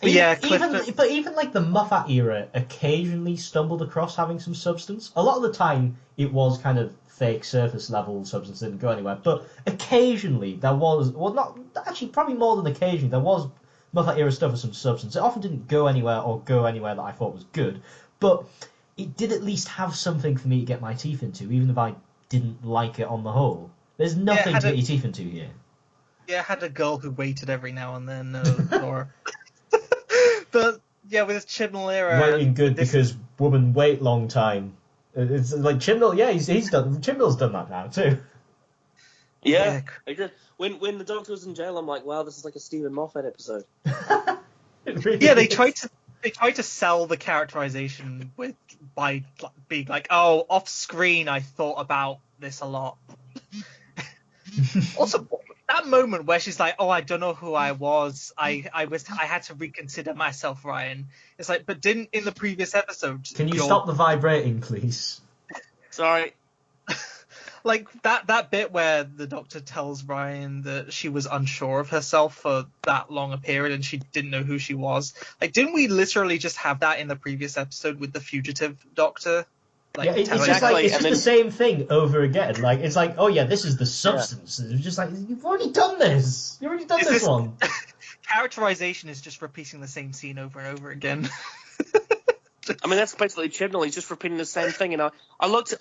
Even like the Moffat era occasionally stumbled across having some substance. A lot of the time it was kind of fake surface level substance that didn't go anywhere, but occasionally there was, well, not actually, probably more than occasionally, there was Moffat era stuff with some substance. It often didn't go anywhere that I thought was good, but it did at least have something for me to get my teeth into, even if I didn't like it on the whole. There's nothing to get your teeth into here.
Yeah, I had a girl who waited every now and then, or... But, yeah, with this Chibnall era...
Waiting good because women wait long time. It's like Chibnall, yeah, he's done... Chibnall's done that now, too.
Yeah. When the Doctor was in jail, I'm like, wow, this is like a Stephen Moffat episode.
They tried to sell the characterization by being like, oh, off screen I thought about this a lot. Also, that moment where she's like, oh, I don't know who I was. I had to reconsider myself, Ryan. It's like, but didn't in the previous episode...
Can you stop the vibrating, please?
Sorry.
Like that bit where the Doctor tells Ryan that she was unsure of herself for that long a period and she didn't know who she was. Like, didn't we literally just have that in the previous episode with the fugitive Doctor? Like,
Yeah, it's
telling
just
her-
like it's
and
just the
then-
same thing over again. Like it's like, oh yeah, this is the substance. It's just like you've already done this. You've already done
Is
this
this-
one.
characterization is just repeating the same scene over and over again.
I mean, that's basically Chibnall. He's just repeating the same thing. And I looked at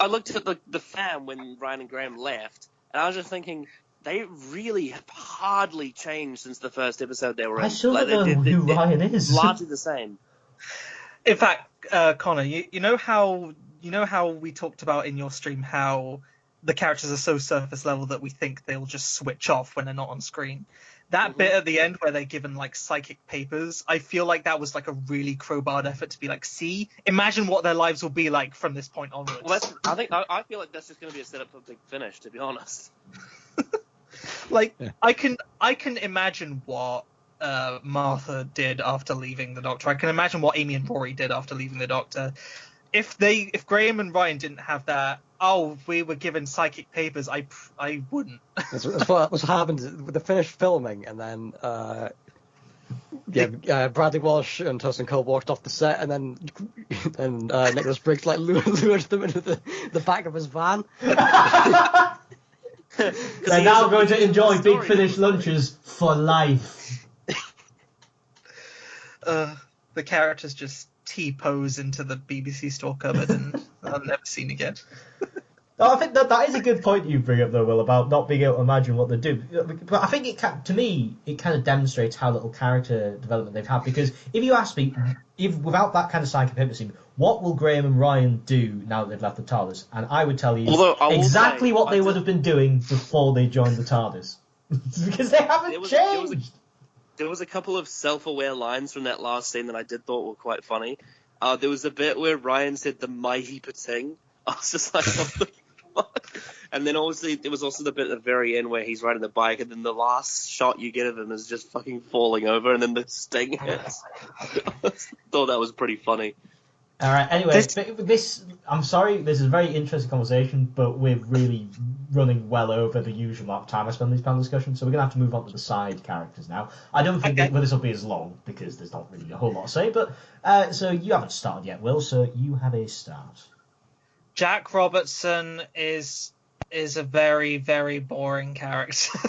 the fan when Ryan and Graham left, and I was just thinking, they really have hardly changed since the first episode they were in.
I still
Like,
don't know who Ryan is.
Largely the same.
In fact, Connor, you know how we talked about in your stream how the characters are so surface level that we think they'll just switch off when they're not on screen. That bit at the end where they're given like psychic papers, I feel like that was like a really crowbarred effort to be like, see, imagine what their lives will be like from this point onwards.
Well, I feel like that's just going to be a setup for Big Finish, to be honest.
Like, I can imagine what Martha did after leaving the Doctor. I can imagine what Amy and Rory did after leaving the Doctor. If Graham and Ryan didn't have that, oh, we were given psychic papers, I wouldn't.
That's what happened with the finished filming, and then Bradley Walsh and Tosin Cole walked off the set, and then Nicholas Briggs like lured them into the back of his van.
They're now going to enjoy Big Finish lunches for life.
The characters just T-pose into the BBC store cupboard and I'm never seen again.
I think that is a good point you bring up, though, Will, about not being able to imagine what they do. But I think to me, it kind of demonstrates how little character development they've had. Because if you ask me, without that kind of psychic paper scene, what will Graham and Ryan do now that they've left the TARDIS? And I would tell you exactly what they would have been doing before they joined the TARDIS. Because they haven't changed.
There was a couple of self-aware lines from that last scene that I did thought were quite funny. There was a bit where Ryan said the mighty Pating. I was just like, what the fuck? And then obviously there was also the bit at the very end where he's riding the bike, and then the last shot you get of him is just fucking falling over, and then the sting hits. I thought that was pretty funny.
All right. Anyway, I'm sorry. This is a very interesting conversation, but we're really running well over the usual amount of time I spend on these panel discussions, so we're gonna have to move on to the side characters now. I don't think this will be as long because there's not really a whole lot to say. But so you haven't started yet, Will. So you have a start.
Jack Robertson is a very, very boring character.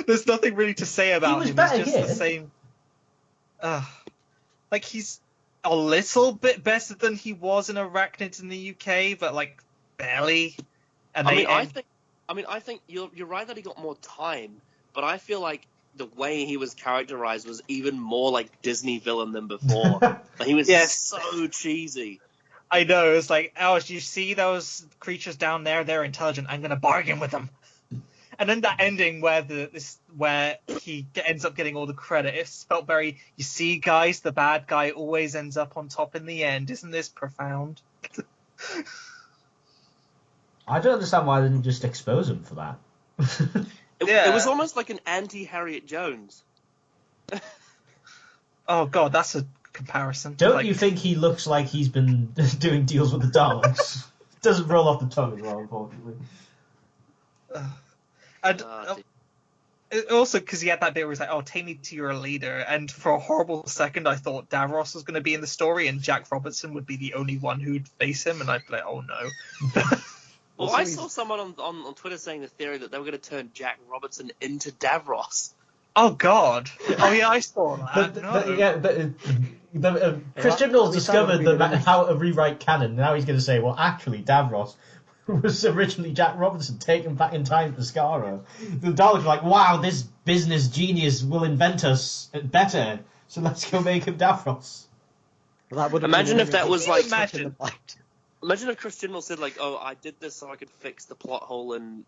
There's nothing really to say about him.
Better
he's just
here.
the same. Like he's a little bit better than he was in Arachnids in the UK, but like barely. And
I think you're right that he got more time, but I feel like the way he was characterized was even more like Disney villain than before. Like, he was so cheesy.
I know, it's like, oh, you see those creatures down there? They're intelligent. I'm going to bargain with them. And then that ending where he ends up getting all the credit, it felt very, you see, guys, the bad guy always ends up on top in the end. Isn't this profound?
I don't understand why they didn't just expose him for that.
It was almost like an anti-Harriet Jones.
Oh, God, that's a comparison.
Don't you think he looks like he's been doing deals with the Daleks? Doesn't roll off the tongue as well, unfortunately.
Also, because he had that bit where he's like, oh, take me to your leader. And for a horrible second, I thought Davros was going to be in the story and Jack Robertson would be the only one who'd face him. And I'd be like, oh, no.
Well, I saw someone on Twitter saying the theory that they were going to turn Jack Robertson into Davros.
Oh, God. Oh, yeah, I saw that.
Chris Chibnall's discovered how to rewrite canon. Now he's going to say, well, actually, Davros was originally Jack Robertson taken back in time to Skaro. The Daleks were like, wow, this business genius will invent us better, so let's go make him Davros.
Imagine if that was like... Imagine if Chris Chibnall said, like, oh, I did this so I could fix the plot hole and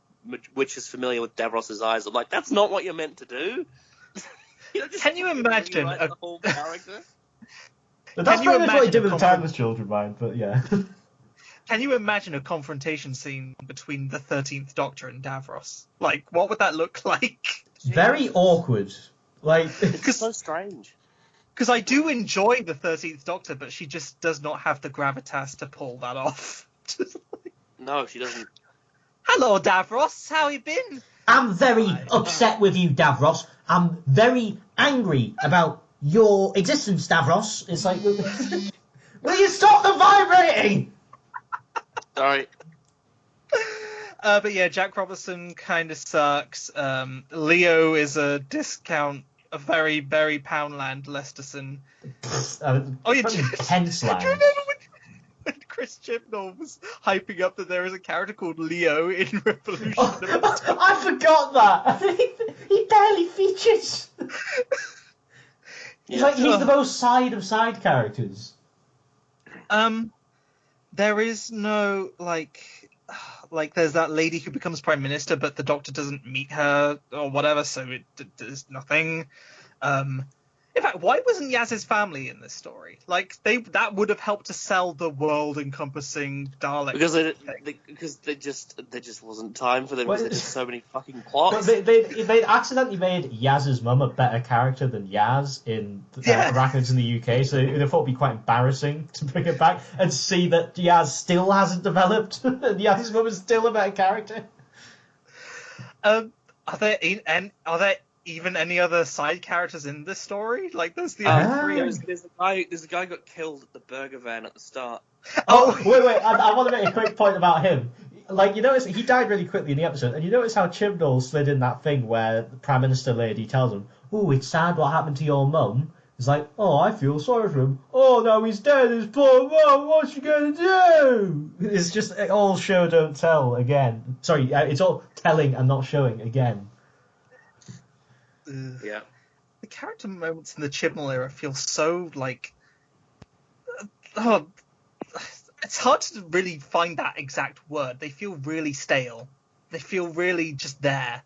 which is familiar with Davros's eyes. I'm like, that's not what you're meant to do.
Can you imagine
the whole character?
But that's pretty much what he did with the Timeless Children, Ryan, but yeah.
Can you imagine a confrontation scene between the 13th Doctor and Davros? Like, what would that look like?
Very awkward. Like,
it's so strange.
Because I do enjoy the 13th Doctor, but she just does not have the gravitas to pull that off.
No, she doesn't.
Hello, Davros. How you been?
I'm very upset with you, Davros. I'm very angry about your existence, Davros. It's like, will you stop the vibrating?
Sorry.
But yeah, Jack Robertson kind of sucks. Leo is a discount, a very, very Poundland Lesterson.
Oh, yeah, tense
Do you
land.
remember when Chris Chibnall was hyping up that there is a character called Leo in Revolution?
I forgot that. He barely features. It's like he's the most side of side characters.
There is no like there's that lady who becomes prime minister, but the Doctor doesn't meet her or whatever, so there's nothing. In fact, why wasn't Yaz's family in this story? Like that would have helped to sell the world-encompassing Dalek.
Because there just wasn't time for them. Because there's so many fucking plots.
They accidentally made Yaz's mum a better character than Yaz in Arachnids in the UK, so they thought it'd be quite embarrassing to bring it back and see that Yaz still hasn't developed, and Yaz's mum is still a better character.
Are there even any other side characters in this story? Like, there's the other three.
There's a guy got killed at the burger van at the start.
Oh, wait, I want to make a quick point about him. Like, you notice he died really quickly in the episode, and you notice how Chibnall slid in that thing where the Prime Minister lady tells him, "Oh, it's sad what happened to your mum." It's like, "Oh, I feel sorry for him. Oh, now he's dead, his poor mum, what's she going to do?" It's just all show, don't tell again. Sorry, it's all telling and not showing again.
Yeah.
The character moments in the Chibnall era feel so, like... it's hard to really find that exact word. They feel really stale. They feel really just there.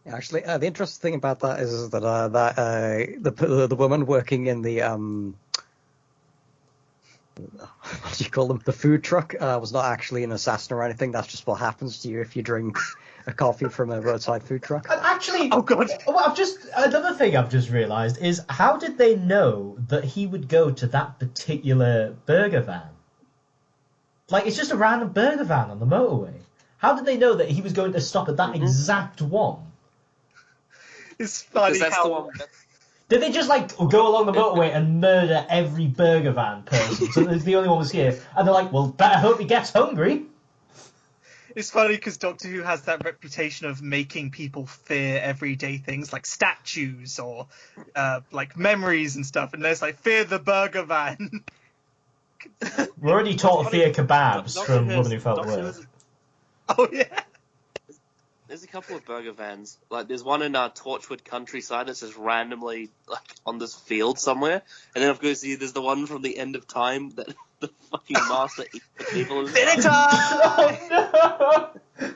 Actually, the interesting thing about that is that the woman working in the what do you call them? The food truck was not actually an assassin or anything. That's just what happens to you if you drink a coffee from a roadside food truck.
And actually,
oh god,
another thing I've just realised is how did they know that he would go to that particular burger van? Like, it's just a random burger van on the motorway. How did they know that he was going to stop at that exact one?
It's funny how...
Did they just, like, go along the motorway and murder every burger van person? So the only one was here. And they're like, well, better hope he gets hungry.
It's funny because Doctor Who has that reputation of making people fear everyday things like statues or, like, memories and stuff. And there's, like, fear the burger van.
We're already taught to fear kebabs from Woman Who Felt the Word.
Oh, yeah.
There's a couple of burger vans. Like, there's one in Torchwood countryside that's just randomly, like, on this field somewhere. And then, of course, there's the one from the End of Time that the fucking master eats the people.
Oh, no!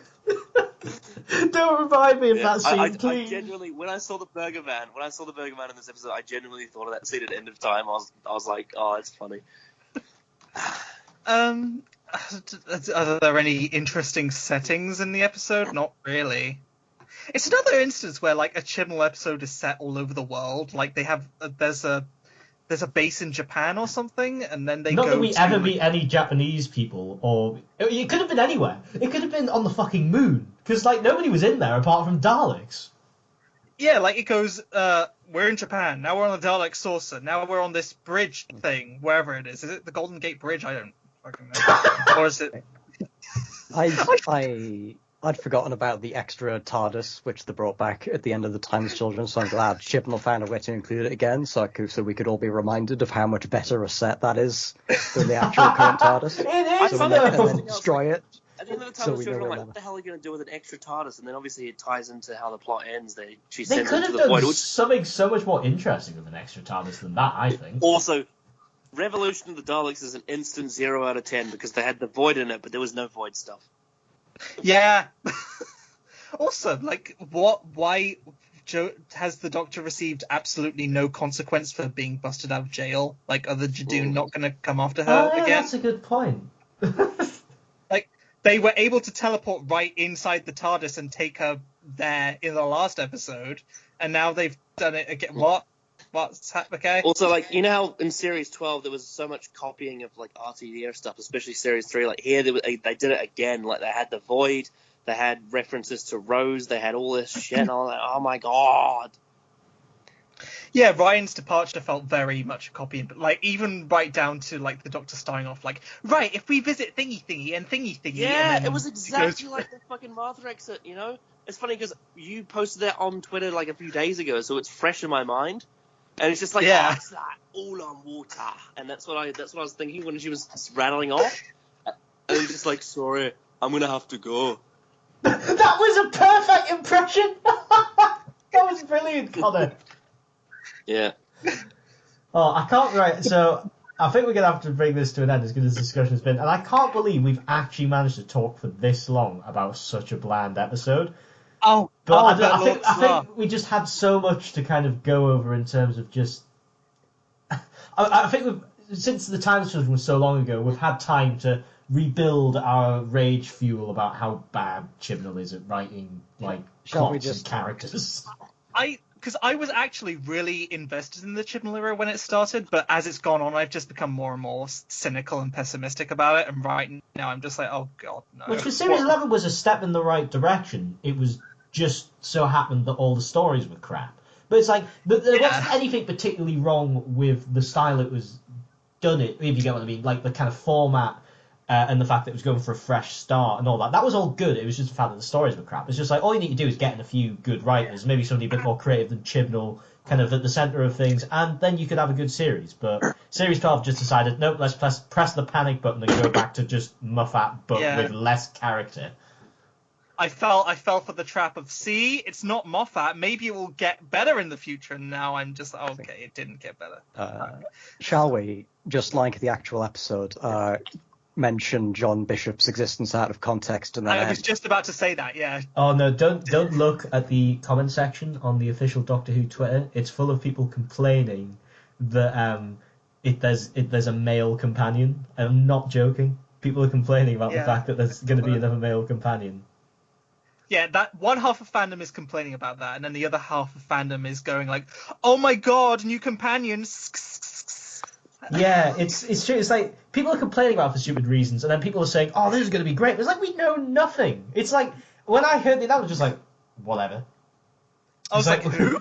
Don't remind me of that scene, please.
I genuinely, when I saw the burger van in this episode, I genuinely thought of that scene at End of Time. I was like, oh, it's funny.
Are there any interesting settings in the episode? Not really. It's another instance where, like, a Chibnall episode is set all over the world. Like, they have there's a base in Japan or something, and then they
Not
go
that we
to,
ever meet any Japanese people, or it could have been anywhere. It could have been on the fucking moon, because like nobody was in there apart from Daleks.
Yeah, like it goes. We're in Japan now. We're on the Dalek saucer. Now we're on this bridge thing, wherever it is. Is it the Golden Gate Bridge? I don't fucking know. Or is it?
I'd forgotten about the extra TARDIS which they brought back at the end of the Timeless Children, so I'm glad Chibnall found a way to include it again, so we could all be reminded of how much better a set that is than the actual current TARDIS.
It is,
and then destroy it.
At the end of the Timeless Children, I'm like, what the hell are you going to do with an extra TARDIS? And then obviously it ties into how the plot ends. She
they
sends
could
it
have
to the
done
void.
something so much more interesting with an extra TARDIS than that, I think.
Also, Revolution of the Daleks is an instant 0 out of 10 because they had the void in it, but there was no void stuff.
Yeah. Also, like, why has the Doctor received absolutely no consequence for being busted out of jail? Like, are the Jadoon not going to come after her again?
That's a good point.
Like, they were able to teleport right inside the TARDIS and take her there in the last episode, and now they've done it again. What? What's okay?
Also, like, you know how in Series 12 there was so much copying of, like, RTDR stuff, especially Series 3? Like, here they did it again. Like, they had the Void, they had references to Rose, they had all this shit, and I was like, oh my god.
Yeah, Ryan's departure felt very much a copy, but like even right down to like the Doctor starting off like, right, if we visit thingy and thingy.
Yeah,
and then
it was exactly like the fucking Martha exit, you know? It's funny because you posted that on Twitter like a few days ago, so it's fresh in my mind. And it's just like,
Yeah.
oh, it's like all on water. And that's what I was thinking when she was rattling off. And it's just like, sorry, I'm gonna have to go.
That was a perfect impression. That was brilliant, Connor.
Yeah.
Oh, I can't. Right, so I think we're gonna have to bring this to an end as good as the discussion's been, and I can't believe we've actually managed to talk for this long about such a bland episode. But I think we just had so much to kind of go over in terms of just. I think since the time decision was so long ago, we've had time to rebuild our rage fuel about how bad Chibnall is at writing like plots and characters.
Because I was actually really invested in the Chibnall era when it started, but as it's gone on, I've just become more and more cynical and pessimistic about it. And right now, I'm just like, oh god, no.
Which for Series 11 was a step in the right direction. It was just so happened that all the stories were crap. But it's like there wasn't anything particularly wrong with the style it was done it, if you get what I mean, like the kind of format and the fact that it was going for a fresh start and all that. That was all good. It was just the fact that the stories were crap. It's just like all you need to do is get in a few good writers, maybe somebody a bit more creative than Chibnall, kind of at the centre of things, and then you could have a good series. But Series 12 just decided, nope, let's press the panic button and go back to just Moffat, but with less character.
I fell for the trap of, see, it's not Moffat. Maybe it will get better in the future. And now I'm just, okay, it didn't get better.
Shall we, just like the actual episode, mention John Bishop's existence out of context? And then
I was just about to say that, yeah.
Oh no, don't look at the comment section on the official Doctor Who Twitter. It's full of people complaining that there's a male companion. I'm not joking. People are complaining about the fact that there's going to be another male companion.
Yeah, that one half of fandom is complaining about that, and then the other half of fandom is going like, "Oh my god, new companions!"
Yeah, it's true. It's like people are complaining about it for stupid reasons, and then people are saying, "Oh, this is going to be great." It's like we know nothing. It's like when I heard that, I was just like, "Whatever."
I was like, "Who?"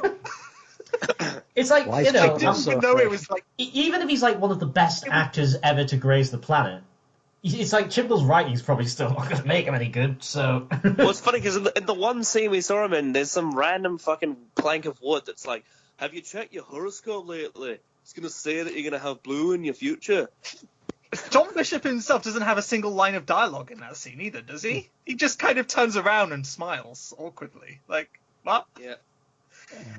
It's like
I didn't even know it was like.
Even if he's like one of the best actors ever to grace the planet. It's like Chibnall's writing's probably still not going to make him any good, so...
Well, it's funny, because in the one scene we saw him in, there's some random fucking plank of wood that's like, have you checked your horoscope lately? It's going to say that you're going to have blue in your future.
John Bishop himself doesn't have a single line of dialogue in that scene either, does he? He just kind of turns around and smiles awkwardly. Like, what?
Yeah.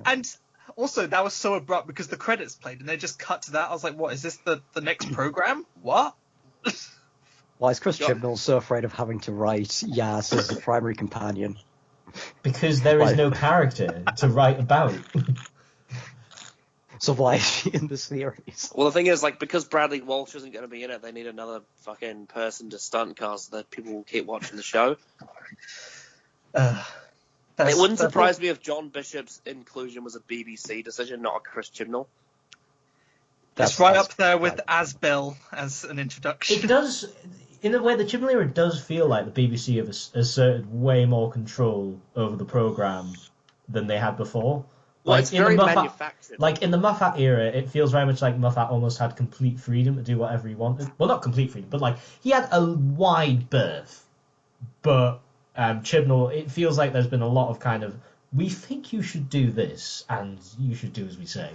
And... also, that was so abrupt because the credits played and they just cut to that. I was like, what, is this the next program? What?
Why is Chris Chibnall so afraid of having to write Yaz as the primary companion?
Because there is no character to write about.
So why is she in the series?
Well, the thing is, like, because Bradley Walsh isn't going to be in it, they need another fucking person to stunt cast so that people will keep watching the show. It wouldn't surprise me if John Bishop's inclusion was a BBC decision, not a Chris Chibnall.
That's right up there with Asbel as an introduction.
It does, in a way, the Chibnall era does feel like the BBC have asserted way more control over the programme than they had before.
Well,
like,
it's very manufactured.
Like, in the Moffat era, it feels very much like Moffat almost had complete freedom to do whatever he wanted. Well, not complete freedom, but, like, he had a wide berth. But Chibnall, it feels like there's been a lot of kind of, we think you should do this, and you should do as we say.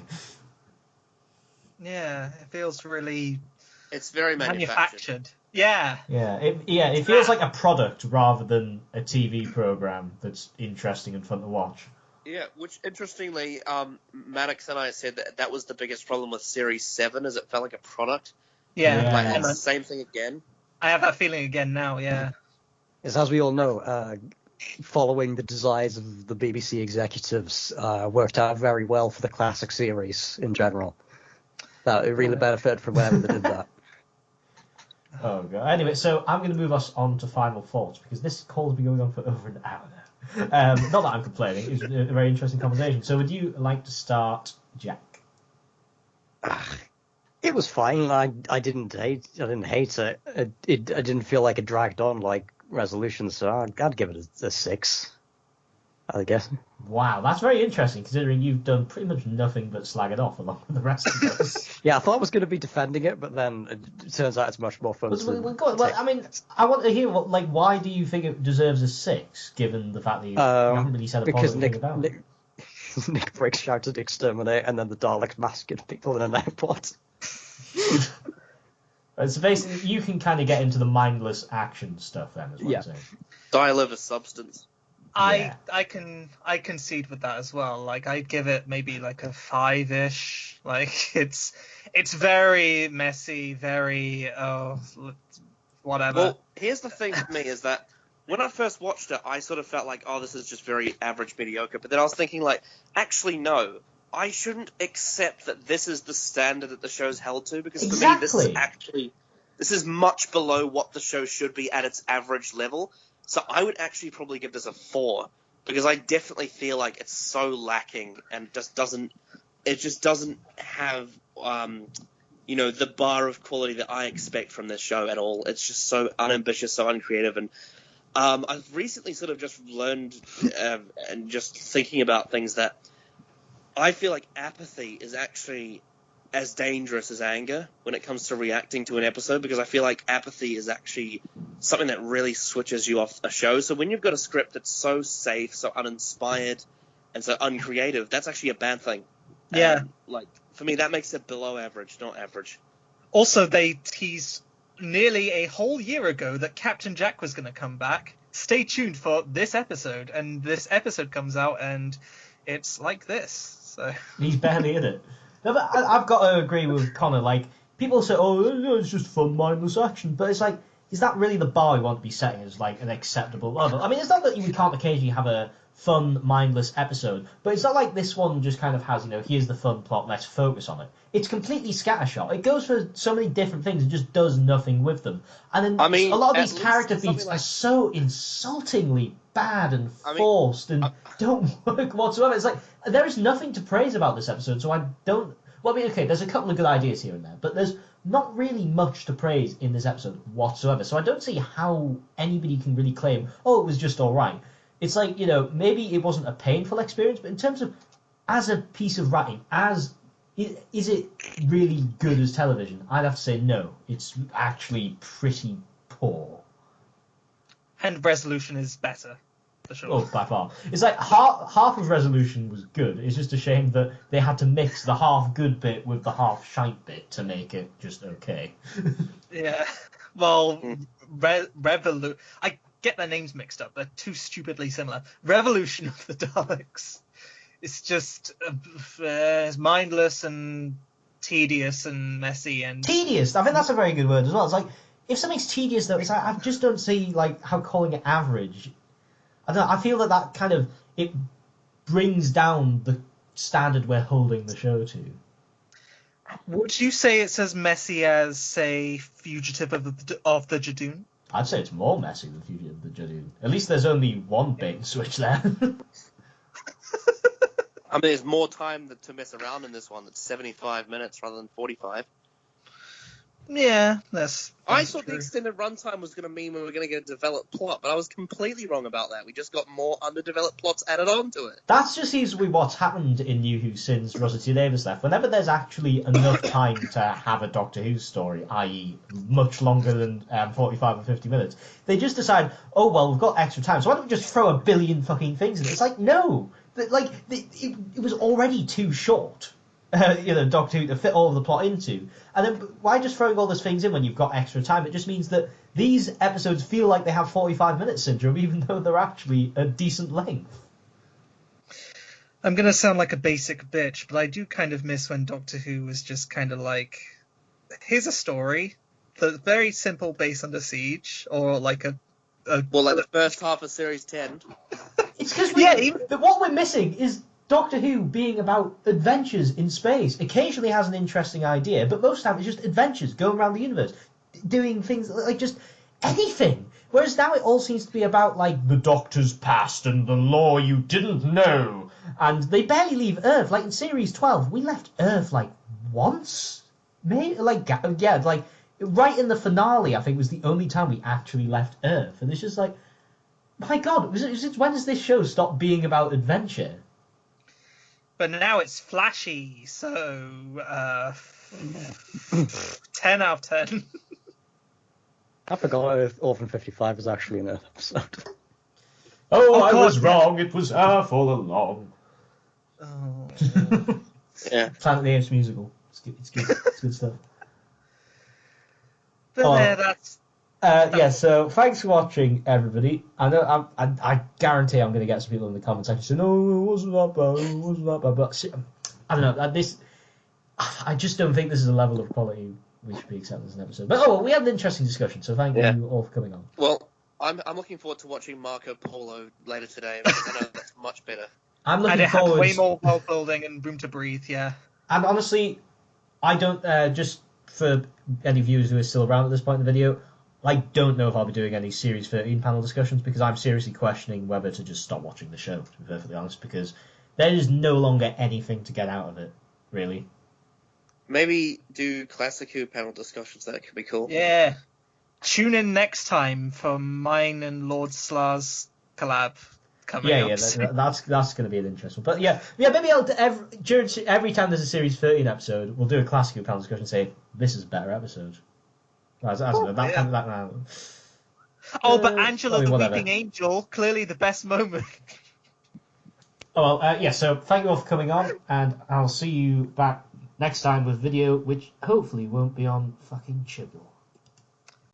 Yeah, it feels really...
It's very manufactured.
Yeah.
Yeah, it feels like a product rather than a TV program that's interesting and fun to watch.
Yeah, which, interestingly, Maddox and I said that was the biggest problem with Series 7, is it felt like a product.
Yeah.
Like, it's the same thing again.
I have that feeling again now, yeah.
As we all know, following the desires of the BBC executives worked out very well for the classic series in general. That it really benefited from whenever they did that.
Oh, God. Anyway, so I'm going to move us on to final thoughts, because this call has been going on for over an hour now. Not that I'm complaining, it's a very interesting conversation. So would you like to start, Jack?
It was fine. I didn't hate it. I didn't feel like it dragged on like Resolution, so I'd give it a 6. I guess.
Wow, that's very interesting, considering you've done pretty much nothing but slag it off along with the rest of us.
Yeah, I thought I was going to be defending it, but then it turns out it's much more fun.
I mean, I want to hear why do you think it deserves a 6, given the fact that you haven't really said a positive thing about it?
Nick Briggs shouted "Exterminate" and then the Daleks massacred people in an airport.
So basically, you can kind of get into the mindless action stuff then, is what I'm saying.
Deliver substance.
I concede with that as well. Like, I'd give it maybe like a 5-ish. Like, it's very messy, very whatever.
Well, here's the thing with me is that when I first watched it, I sort of felt like, oh, this is just very average, mediocre. But then I was thinking, like, actually, no. I shouldn't accept that this is the standard that the show's held to, because for me, this is much below what the show should be at its average level. So I would actually probably give this a 4, because I definitely feel like it's so lacking and just doesn't have, the bar of quality that I expect from this show at all. It's just so unambitious, so uncreative. And I've recently sort of just learned and just thinking about things that I feel like apathy is actually as dangerous as anger when it comes to reacting to an episode, because I feel like apathy is actually something that really switches you off a show. So when you've got a script that's so safe, so uninspired, and so uncreative, that's actually a bad thing.
Yeah.
Like, for me, that makes it below average, not average.
Also, they teased nearly a whole year ago that Captain Jack was going to come back. Stay tuned for this episode. And this episode comes out, and it's like this. So
he's barely in it. No, but I've got to agree with Connor. Like, people say, oh, it's just fun, mindless action. But it's like, is that really the bar we want to be setting as, like, an acceptable level? I mean, it's not that we can't occasionally have a fun, mindless episode, but it's not like this one just kind of has, here's the fun plot, let's focus on it. It's completely scattershot. It goes for so many different things and just does nothing with them. And then a lot of these character beats are so insultingly bad and forced and don't work whatsoever. It's like, there is nothing to praise about this episode, so I don't... Well, I mean, okay, there's a couple of good ideas here and there, but there's not really much to praise in this episode whatsoever. So I don't see how anybody can really claim, oh, it was just all right. It's like, maybe it wasn't a painful experience, but in terms of, as a piece of writing, is it really good as television? I'd have to say no. It's actually pretty poor.
And Resolution is better, for sure.
Oh, by far. It's like half of Resolution was good. It's just a shame that they had to mix the half good bit with the half shite bit to make it just okay.
Yeah. Well, Revolution... I get their names mixed up. They're too stupidly similar. Revolution of the Daleks. It's just it's mindless and tedious and messy and...
Tedious? I think that's a very good word as well. It's like, if something's tedious, though, it's like, I just don't see, like, how calling it average... I don't know, I feel that kind of... It brings down the standard we're holding the show to.
Would you say it's as messy as, say, Fugitive of the Jadoon?
I'd say it's more messy than Fugitive of the Jadoon. At least there's only one bait and switch there.
I mean, there's more time to mess around in this one. It's 75 minutes rather than 45.
Yeah, that's
I thought
true.
the extended runtime was going to mean we were going to get a developed plot, but I was completely wrong about that. We just got more underdeveloped plots added on to it.
That's just usually what's happened in New Who since Russell T Davies left. Whenever there's actually enough time to have a Doctor Who story, i.e. much longer than 45 or 50 minutes, they just decide, oh, well, we've got extra time, so why don't we just throw a billion fucking things in it? It's like, no! It was already too short. Doctor Who to fit all of the plot into. And then why just throwing all those things in when you've got extra time? It just means that these episodes feel like they have 45 minute syndrome, even though they're actually a decent length.
I'm going to sound like a basic bitch, but I do kind of miss when Doctor Who was just kind of like, here's a story that's very simple, Base Under Siege, or like
well, like the first half of Series 10.
It's because what we're missing is Doctor Who being about adventures in space. Occasionally has an interesting idea, but most of the time it's just adventures going around the universe, doing things like just anything. Whereas now it all seems to be about, like, the Doctor's past and the lore you didn't know. And they barely leave Earth. Like, in Series 12, we left Earth, like, once, maybe like right in the finale. I think was the only time we actually left Earth, and it's just like, my God, when does this show stop being about adventure?
But now it's flashy, so 10 out of 10.
I forgot Orphan 55 was actually in an episode.
Oh, I
God,
was wrong. It was Earth all along.
Oh.
Yeah.
Planet of the Apes musical. It's good. It's good stuff.
But
Oh.
there, that's...
Yeah, so thanks for watching, everybody. I know I guarantee I'm going to get some people in the comments section saying, "No, it wasn't that bad. It wasn't that bad." But I don't know. I just don't think this is a level of quality we should be accepting as an episode. But we had an interesting discussion, so thank you all for coming on.
Well, I'm looking forward to watching Marco Polo later today because I know that's much better.
I'm looking
And it had
forward.
way more world building and room to breathe, yeah.
And honestly, I don't just for any viewers who are still around at this point in the video, I don't know if I'll be doing any Series 13 panel discussions because I'm seriously questioning whether to just stop watching the show, to be perfectly honest, because there is no longer anything to get out of it, really.
Maybe do Classic Who panel discussions. That could be cool.
Yeah. Tune in next time for mine and Lord Slar's collab coming up.
Yeah, that's going to be an interesting one. But maybe I'll every time there's a Series 13 episode, we'll do a Classic Who panel discussion and say, this is a better episode. I don't know, that kind of that.
Oh, but Angela the
whatever.
Weeping Angel, clearly the best moment.
Oh, well, so thank you all for coming on, and I'll see you back next time with video, which hopefully won't be on fucking Chibnall.